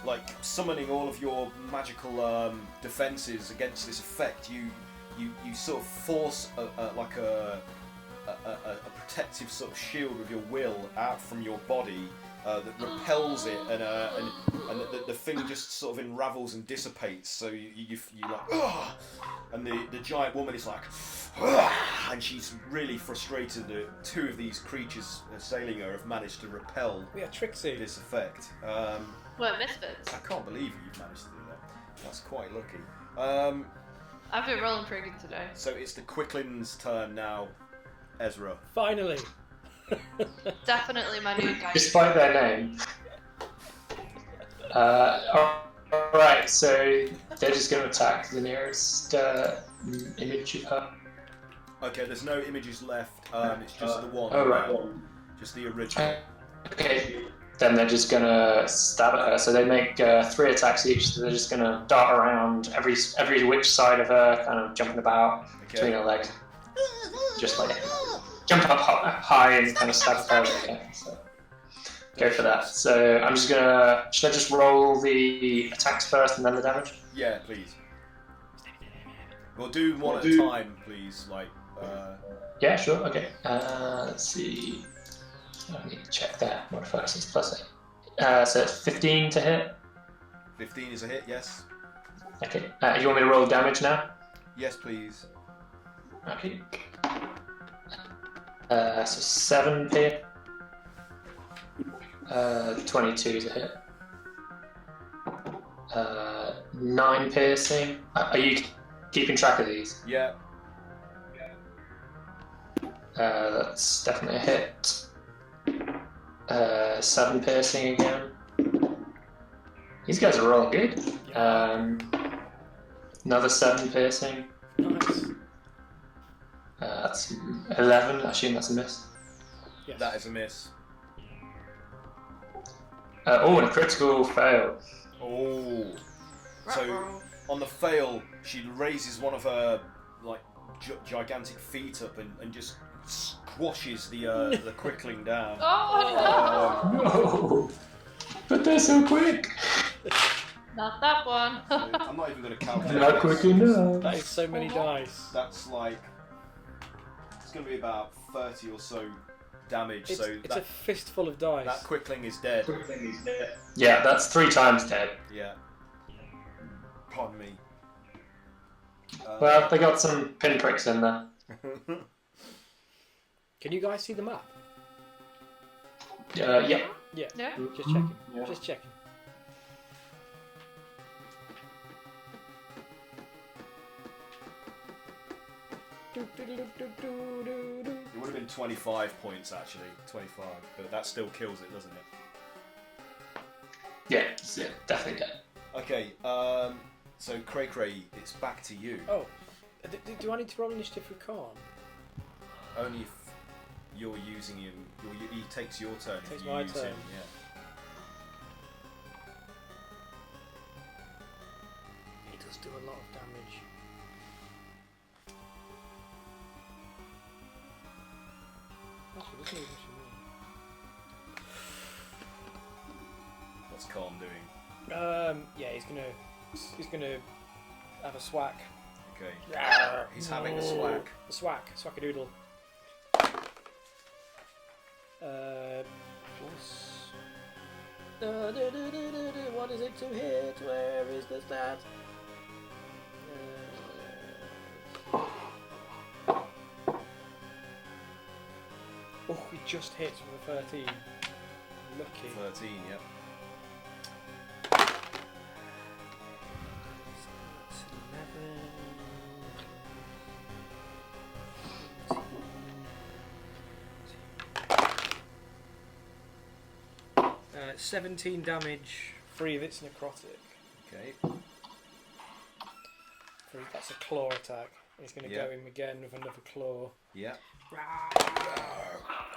like, summoning all of your magical defenses against this effect, you sort of force a protective sort of shield with your will out from your body that repels it, and the thing just sort of unravels and dissipates. So you like, ugh! And the giant woman is like, ugh! And she's really frustrated that two of these creatures assailing her have managed to repel Trixie. this effect. We're Misfits. I can't believe you've managed to do that. That's quite lucky. I've been rolling pretty good today. So it's the Quickling's turn now, Ezra. Finally. Definitely my new guy. Despite their name. Alright, so they're just going to attack the nearest image of her. Okay, there's no images left. It's just the one. Oh, right. Just the original. Okay, then they're just going to stab at her. So they make 3 attacks each. So they're just going to dart around every which side of her, kind of jumping about between her legs. Just like jump up high and kind of stab at her. Okay, so go for that. So I'm just gonna. Should I just roll the attacks first and then the damage? Yeah, please. We'll do one at a time, please. Like. Yeah, sure. Okay. Let's see. I need to check that modifier since +8. So it's 15 to hit. 15 is a hit. Yes. Okay. You want me to roll damage now? Yes, please. Okay. So 7 hit. 22 is a hit. 9 piercing. Are you keeping track of these? Yeah. That's definitely a hit. 7 piercing again. These guys are all good. Another 7 piercing. Nice. That's 11. I assume that's a miss. Yes. That is a miss. And a critical fail. Oh. So on the fail, she raises one of her like gigantic feet up and just squashes the Quickling down. Oh No! But they're so quick! no! Not that one. I'm not even going to calculate. Not quick enough. That is so many dice. That's like it's going to be about 30 or so damage. It's, so it's a fistful of dice. that Quickling is dead. Yeah, that's 3 times dead. Yeah. Pardon me. Well, they got some pinpricks in there. Can you guys see the map? Yeah. Yeah. Yeah. Just checking. Yeah. Just checking. It would have been 25 points actually, 25, but that still kills it, doesn't it? Yeah, definitely dead. Okay, so Cray Cray, it's back to you. Oh, do I need to roll initiative for Khan? Only if you're using him, he takes your turn. If Takes you my use turn. him, yeah. He does do a lot of damage. Actually, doesn't even show What's Calm doing? me. Yeah, he's gonna have a swack. Okay. He's having a swack. A swackadoodle. What is it to hit? Where is the stat? Oh, we just hit with a 13. Lucky. 13, yep. That's 11. 17 damage, 3 of it's necrotic. Okay. That's a claw attack. He's going to Yeah. go in again with another claw. Yeah.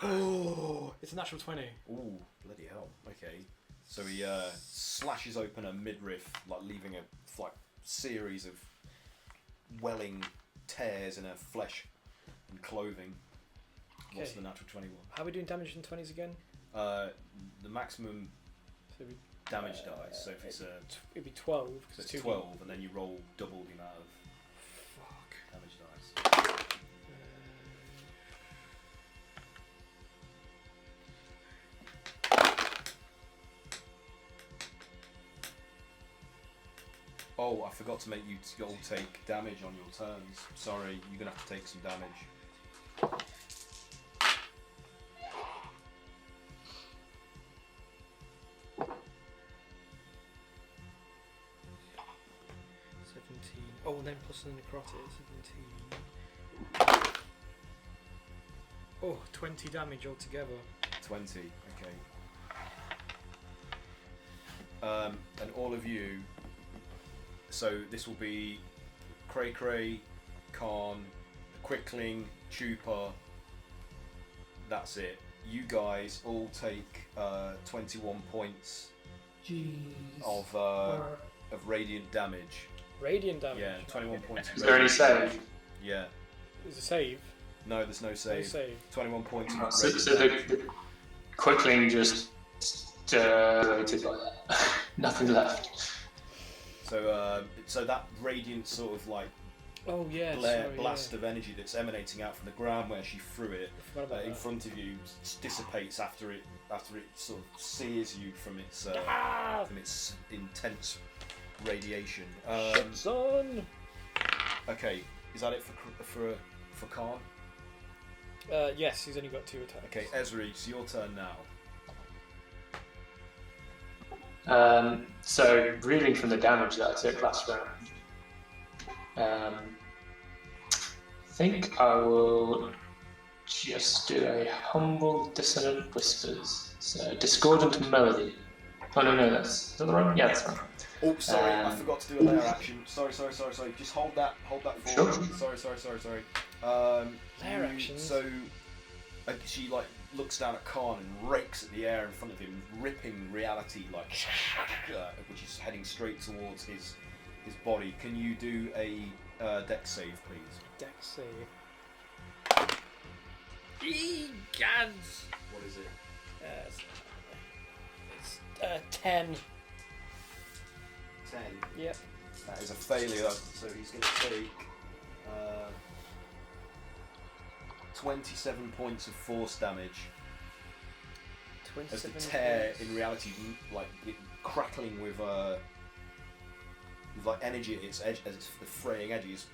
Oh, it's a natural 20. Ooh, bloody hell. Okay. So he slashes open her midriff, like leaving a series of welling tears in her flesh and clothing. What's Okay. the natural 21? How are we doing damage in 20s again? the maximum So damage dice. So if it's it'd be 12. so it's two 12, and then you roll double the amount of Fuck. damage dice. Oh, I forgot to make you all take damage on your turns. Sorry, you're gonna have to take some damage. Oh, and then plus the necrotic, 17. Oh, 20 damage altogether. 20, okay. And all of you, so this will be Cray Cray, Khan, Quickling, Chupa, that's it. You guys all take 21 points Jeez. of radiant damage. Radiant damage. Yeah, 21 points. Is there any save? Yeah. Is a save? No, there's no save. No save. 21 points of So, radiant so damage. the Quickling just dilated like that. Nothing left. So, so that radiant sort of like Oh yeah. blast of energy that's emanating out from the ground where she threw it in front of you dissipates after it sort of sears you from its intense radiation. Son. Okay, is that it for Khan? Yes, he's only got 2 attacks. Okay, Ezra, it's your turn now. So reeling from the damage that I took last round, I think I will just do a humble dissonant whispers. So discordant melody. Oh no, is that the right one? Yeah, that's right. Oh, sorry, I forgot to do a layer action. Sorry. Just hold that Sure. forward. Sorry. Layer actions? So, she like looks down at Khan and rakes at the air in front of him, ripping reality like, which is heading straight towards his body. Can you do a dex save, please? Dex save. Egads! What is it? It's 10. 10. Yep. That is a failure, so he's going to take 27 points of force damage. As the tear in reality, like crackling with like energy at its edge, as it's the fraying edges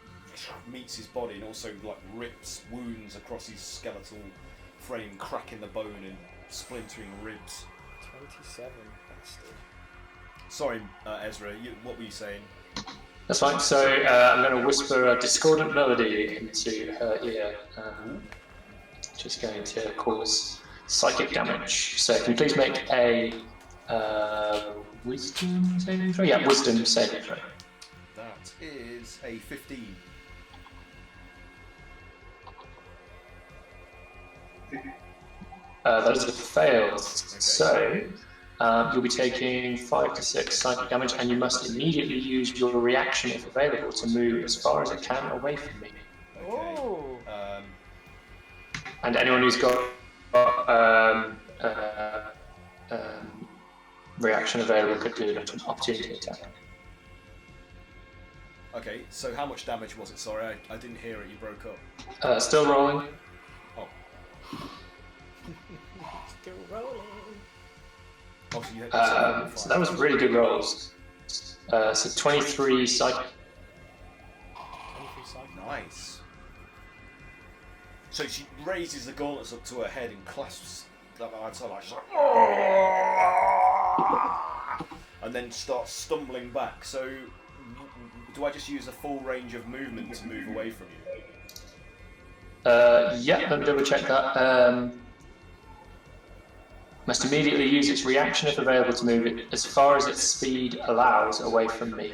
meets his body, and also like rips wounds across his skeletal frame, cracking the bone and splintering ribs. 27, bastard. Sorry, Ezra, what were you saying? That's fine. So I'm going to whisper a discordant melody into her ear, which is going to cause psychic damage. So can you please make a wisdom saving throw? Yeah, wisdom saving throw. That is a 15. That is a fail. So you'll be taking 5 to 6 psychic damage, and you must immediately use your reaction, if available, to move as far as it can away from me. Okay. Oh. And anyone who's got reaction available could do an opportunity attack. Okay, so how much damage was it? Sorry, I didn't hear it, you broke up. Still rolling. Oh. Still rolling. Obviously, you So that was really good rolls. So 23 psychic. 23 psychic. Nice. So she raises the gauntlets up to her head and clasps that outside, like she's like, and then starts stumbling back. So, do I just use a full range of movement to move away from you? Yeah, let me double check that. Must immediately use its reaction if available to move it as far as its speed allows away from me.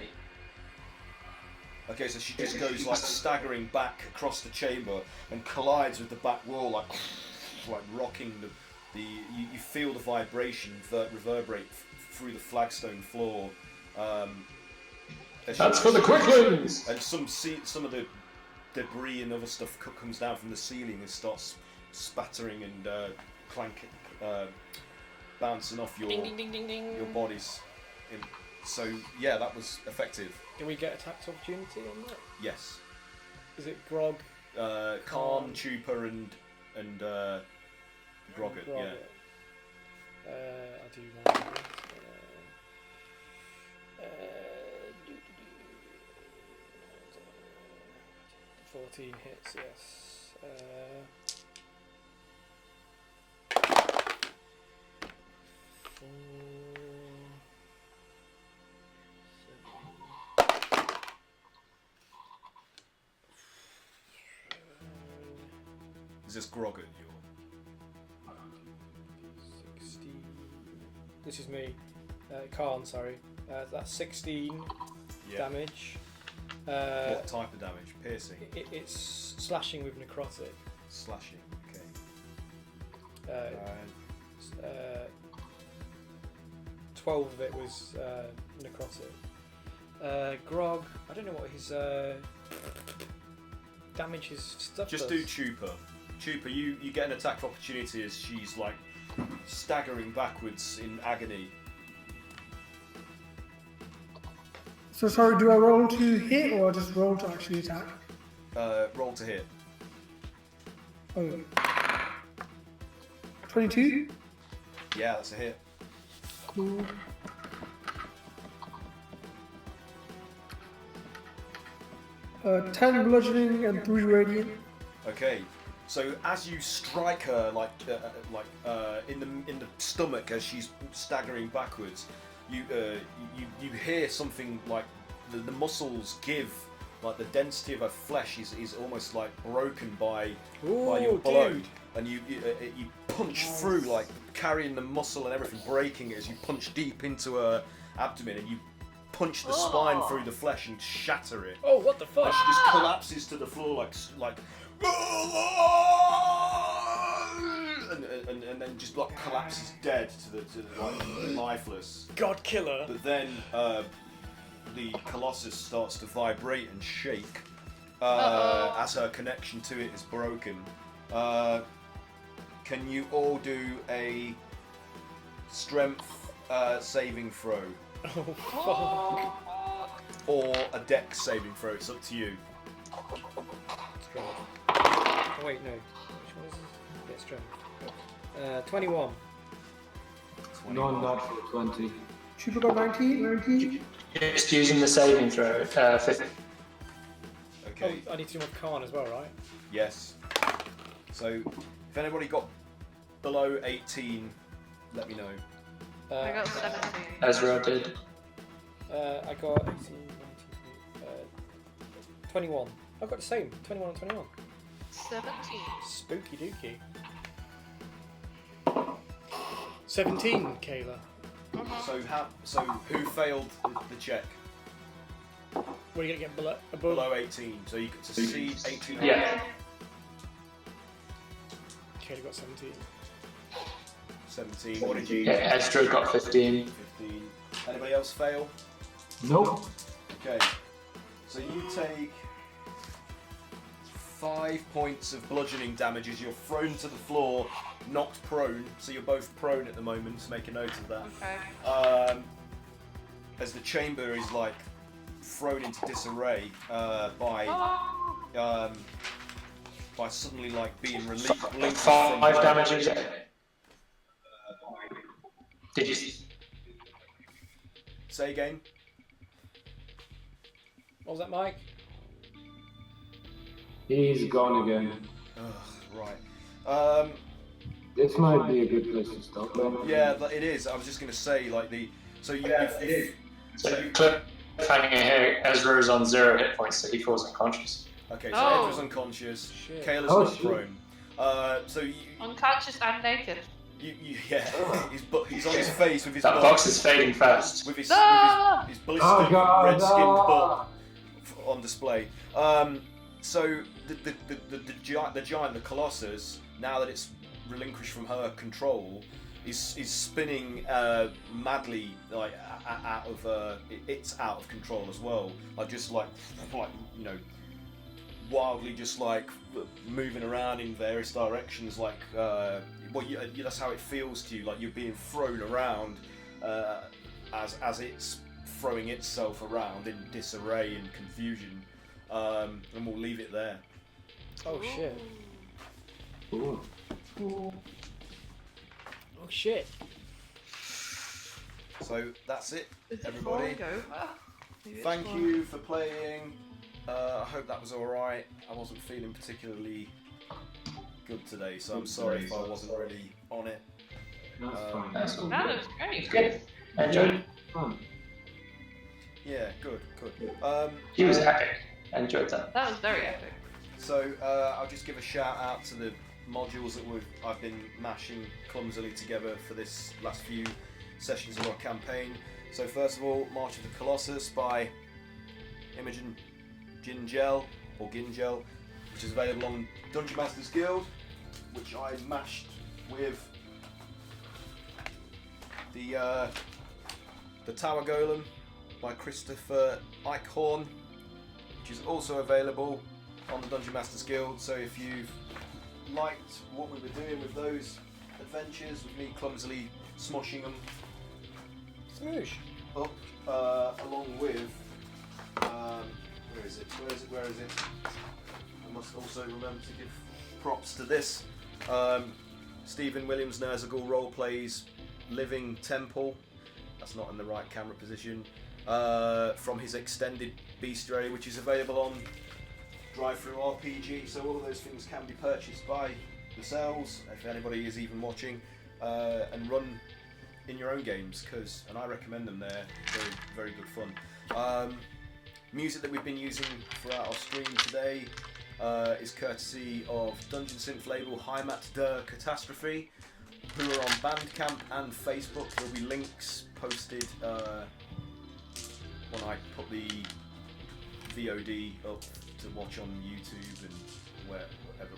Okay, so she just goes like staggering back across the chamber and collides with the back wall, like rocking the. You feel the vibration reverberate through the flagstone floor. That's for the quicklings. And some of the debris and other stuff comes down from the ceiling and starts spattering and clanking, bouncing off your Ding ding ding ding ding. your bodies. So yeah, that was effective. Do we get attack opportunity on that? Yes. Is it Grog? Khan, Chupa, and Grogget. Yeah. I do that. 14 hits, yes. Is this Grogget? 16. This is me. Khan, sorry. That's 16 damage. What type of damage? Piercing? It's slashing with necrotic. Slashing, okay. 12 of it was necrotic. Grog, I don't know what his damage his stuff Just does. do Chupa. Chupa, you get an attack of opportunity as she's like staggering backwards in agony. So sorry, do I roll to hit or just roll to actually attack? Roll to hit. Oh. 22? Yeah, that's a hit. Cool. Uh, 10 bludgeoning and 3 radiant. Okay, so as you strike her in the stomach as she's staggering backwards, you hear something like the muscles give, like the density of her flesh is almost like broken by your blow, dude. and you punch through, like carrying the muscle and everything, breaking it as you punch deep into her abdomen, and you punch the spine through the flesh and shatter it. Oh, what the fuck? And she just collapses to the floor like and then just like collapses dead to the like lifeless. God killer. But then the colossus starts to vibrate and shake as her connection to it is broken. Can you all do a strength saving throw? Oh, fuck. Or a dex saving throw? It's up to you. Strength. Oh, wait, no. Which one is this? Yeah, strength. 21. Non-natural 20. Chupa got 19? Just using the saving throw. 50. Okay. Oh, I need to do my Khan as well, right? Yes. So, if anybody got below 18, let me know. I got 17. Ezra did. I got 18, 19, 21. I've got the same. 21 and 21. 17. Spooky dooky. 17, Kayla. So who failed the check? What are you gonna get above? Below 18. So you could succeed 18. Yeah. Kayla got 17. 17. What did you? Yeah, Ezra got 15. 15. Anybody else fail? Nope. Okay. So you take 5 points of bludgeoning damage as you're thrown to the floor, knocked prone. So you're both prone at the moment. So make a note of that. Okay. As the chamber is like thrown into disarray by suddenly like being relinquished from 5 her. damage. Did you? Say again. What was that, Mike? He's gone again. Right. This might be a good place to stop. Yeah, it is. I was just going to say, like So cliffhanger here. Ezra is on 0 hit points, so he falls unconscious. Okay, so Oh. Edra's unconscious. Shit. Kayla's Oh, not shit. prone. So you Unconscious and naked. he's on his face with his That butt, box is fading fast. with his Ah! blistered red-skinned butt on display. So the giant, the colossus, now that it's relinquished from her control, is spinning madly, like out of it's out of control as well. Like just like wildly just like moving around in various directions, like that's how it feels to you, like you're being thrown around as it's throwing itself around in disarray and confusion. And we'll leave it there. Oh shit. Ooh. Oh shit. So that's it, Is it everybody. falling over? Maybe it's Thank falling. you for playing. I hope that was alright. I wasn't feeling particularly good today, so I'm sorry if I wasn't really on it. That's fine. That's all That good. was great. It's good. I enjoyed it. Fun. Yeah, good. He was epic. I enjoyed that. That was very epic. So I'll just give a shout out to the modules that I've been mashing clumsily together for this last few sessions of our campaign. So first of all, March of the Colossus by Imogen Gingel, which is available on Dungeon Masters Guild, which I mashed with the Tower Golem by Christopher Eichhorn, which is also available on the Dungeon Masters Guild. So if you've liked what we were doing with those adventures, with me clumsily smoshing them Smoosh. up, along with where is it? I must also remember to give props to this. Stephen Williams Nerzagal role plays Living Temple. That's not in the right camera position. From his extended bestiary, which is available on Drive-Thru RPG. So all of those things can be purchased by yourselves, if anybody is even watching, and run in your own games, and I recommend them. They're very, very good fun. Music that we've been using throughout our stream today is courtesy of Ungeonsynth label HEIMAT DER KATASTROPHE, who are on Bandcamp and Facebook. There'll be links posted when I put the VOD up to watch on YouTube and whatever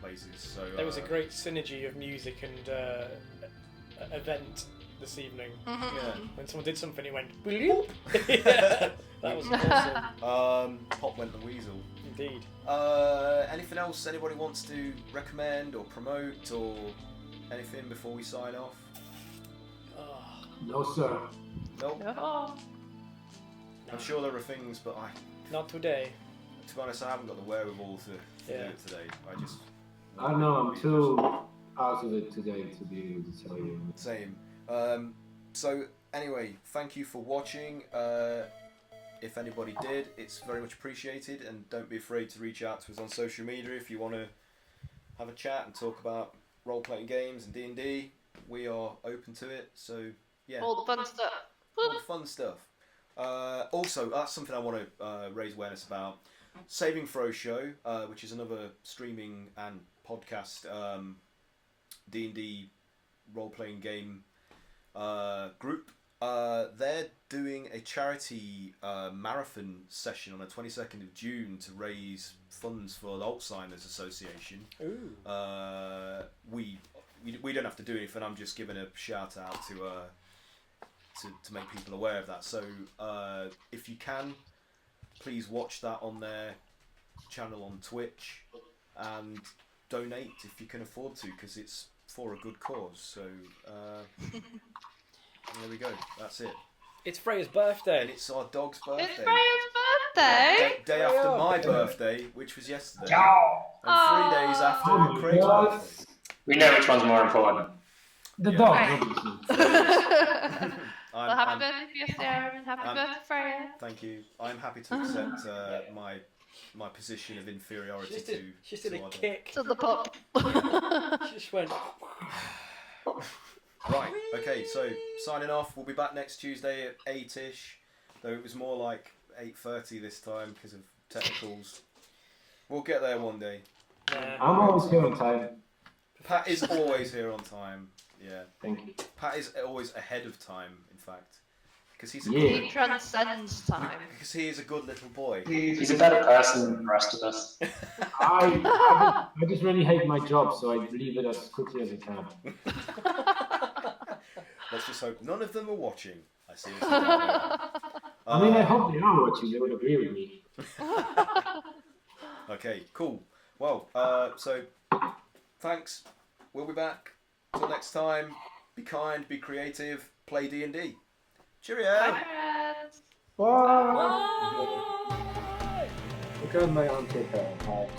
places. So There was a great synergy of music and event this evening. yeah. When someone did something, it went bloop. Yeah, that was awesome. Pop went the weasel. Indeed. Anything else anybody wants to recommend or promote or anything before we sign off? Oh, No, sir. Nope. Oh. I'm sure there are things, but not today. to be honest, I haven't got the wherewithal to do it today. I don't know, I'm too out of it today to be able to tell you. Same. So anyway, thank you for watching. If anybody did, it's very much appreciated, and don't be afraid to reach out to us on social media if you want to have a chat and talk about role-playing games and D&D. We are open to it, so yeah. All the fun stuff. All the fun stuff. Also, that's something I want to raise awareness about. Saving Throw Show, which is another streaming and podcast D&D role-playing game group. They're doing a charity marathon session on the 22nd of June to raise funds for the Alzheimer's Association. Ooh. We don't have to do anything. I'm just giving a shout out to make people aware of that. So if you can, please watch that on their channel on Twitch and donate if you can afford to, because it's for a good cause. So there we go. That's it. It's Freya's birthday. And it's our dog's birthday. It's Freya's birthday! Day after my birthday, which was yesterday. Yeah. And 3 days after Oh my Craig's God. birthday. We know which one's more important. The Yeah. dog, Right. obviously. Well, happy birthday for your Sarah and happy birthday, Freya. Thank you. I'm happy to accept my position of inferiority She did to a our dog. kick. To the pup. She just went. Right, okay, so signing off. We'll be back next Tuesday at 8ish, though it was more like 8:30 this time because of technicals. We'll get there one day. I'm always here on time. Pat is always here on time. Yeah, Thank you. Pat is always ahead of time, in fact, because he's Yeah. He transcends time. because he is a good little boy. He's a better person than the rest of us. I just really hate my job, so I leave it as quickly as I can. Let's just hope none of them are watching. I see. I mean, I hope they are watching. They would agree with me. Okay, cool. Well, so thanks. We'll be back. Till next time. Be kind, be creative, play D&D. Cheerio. Bye, friends. Bye. Bye. Because my arms are bad.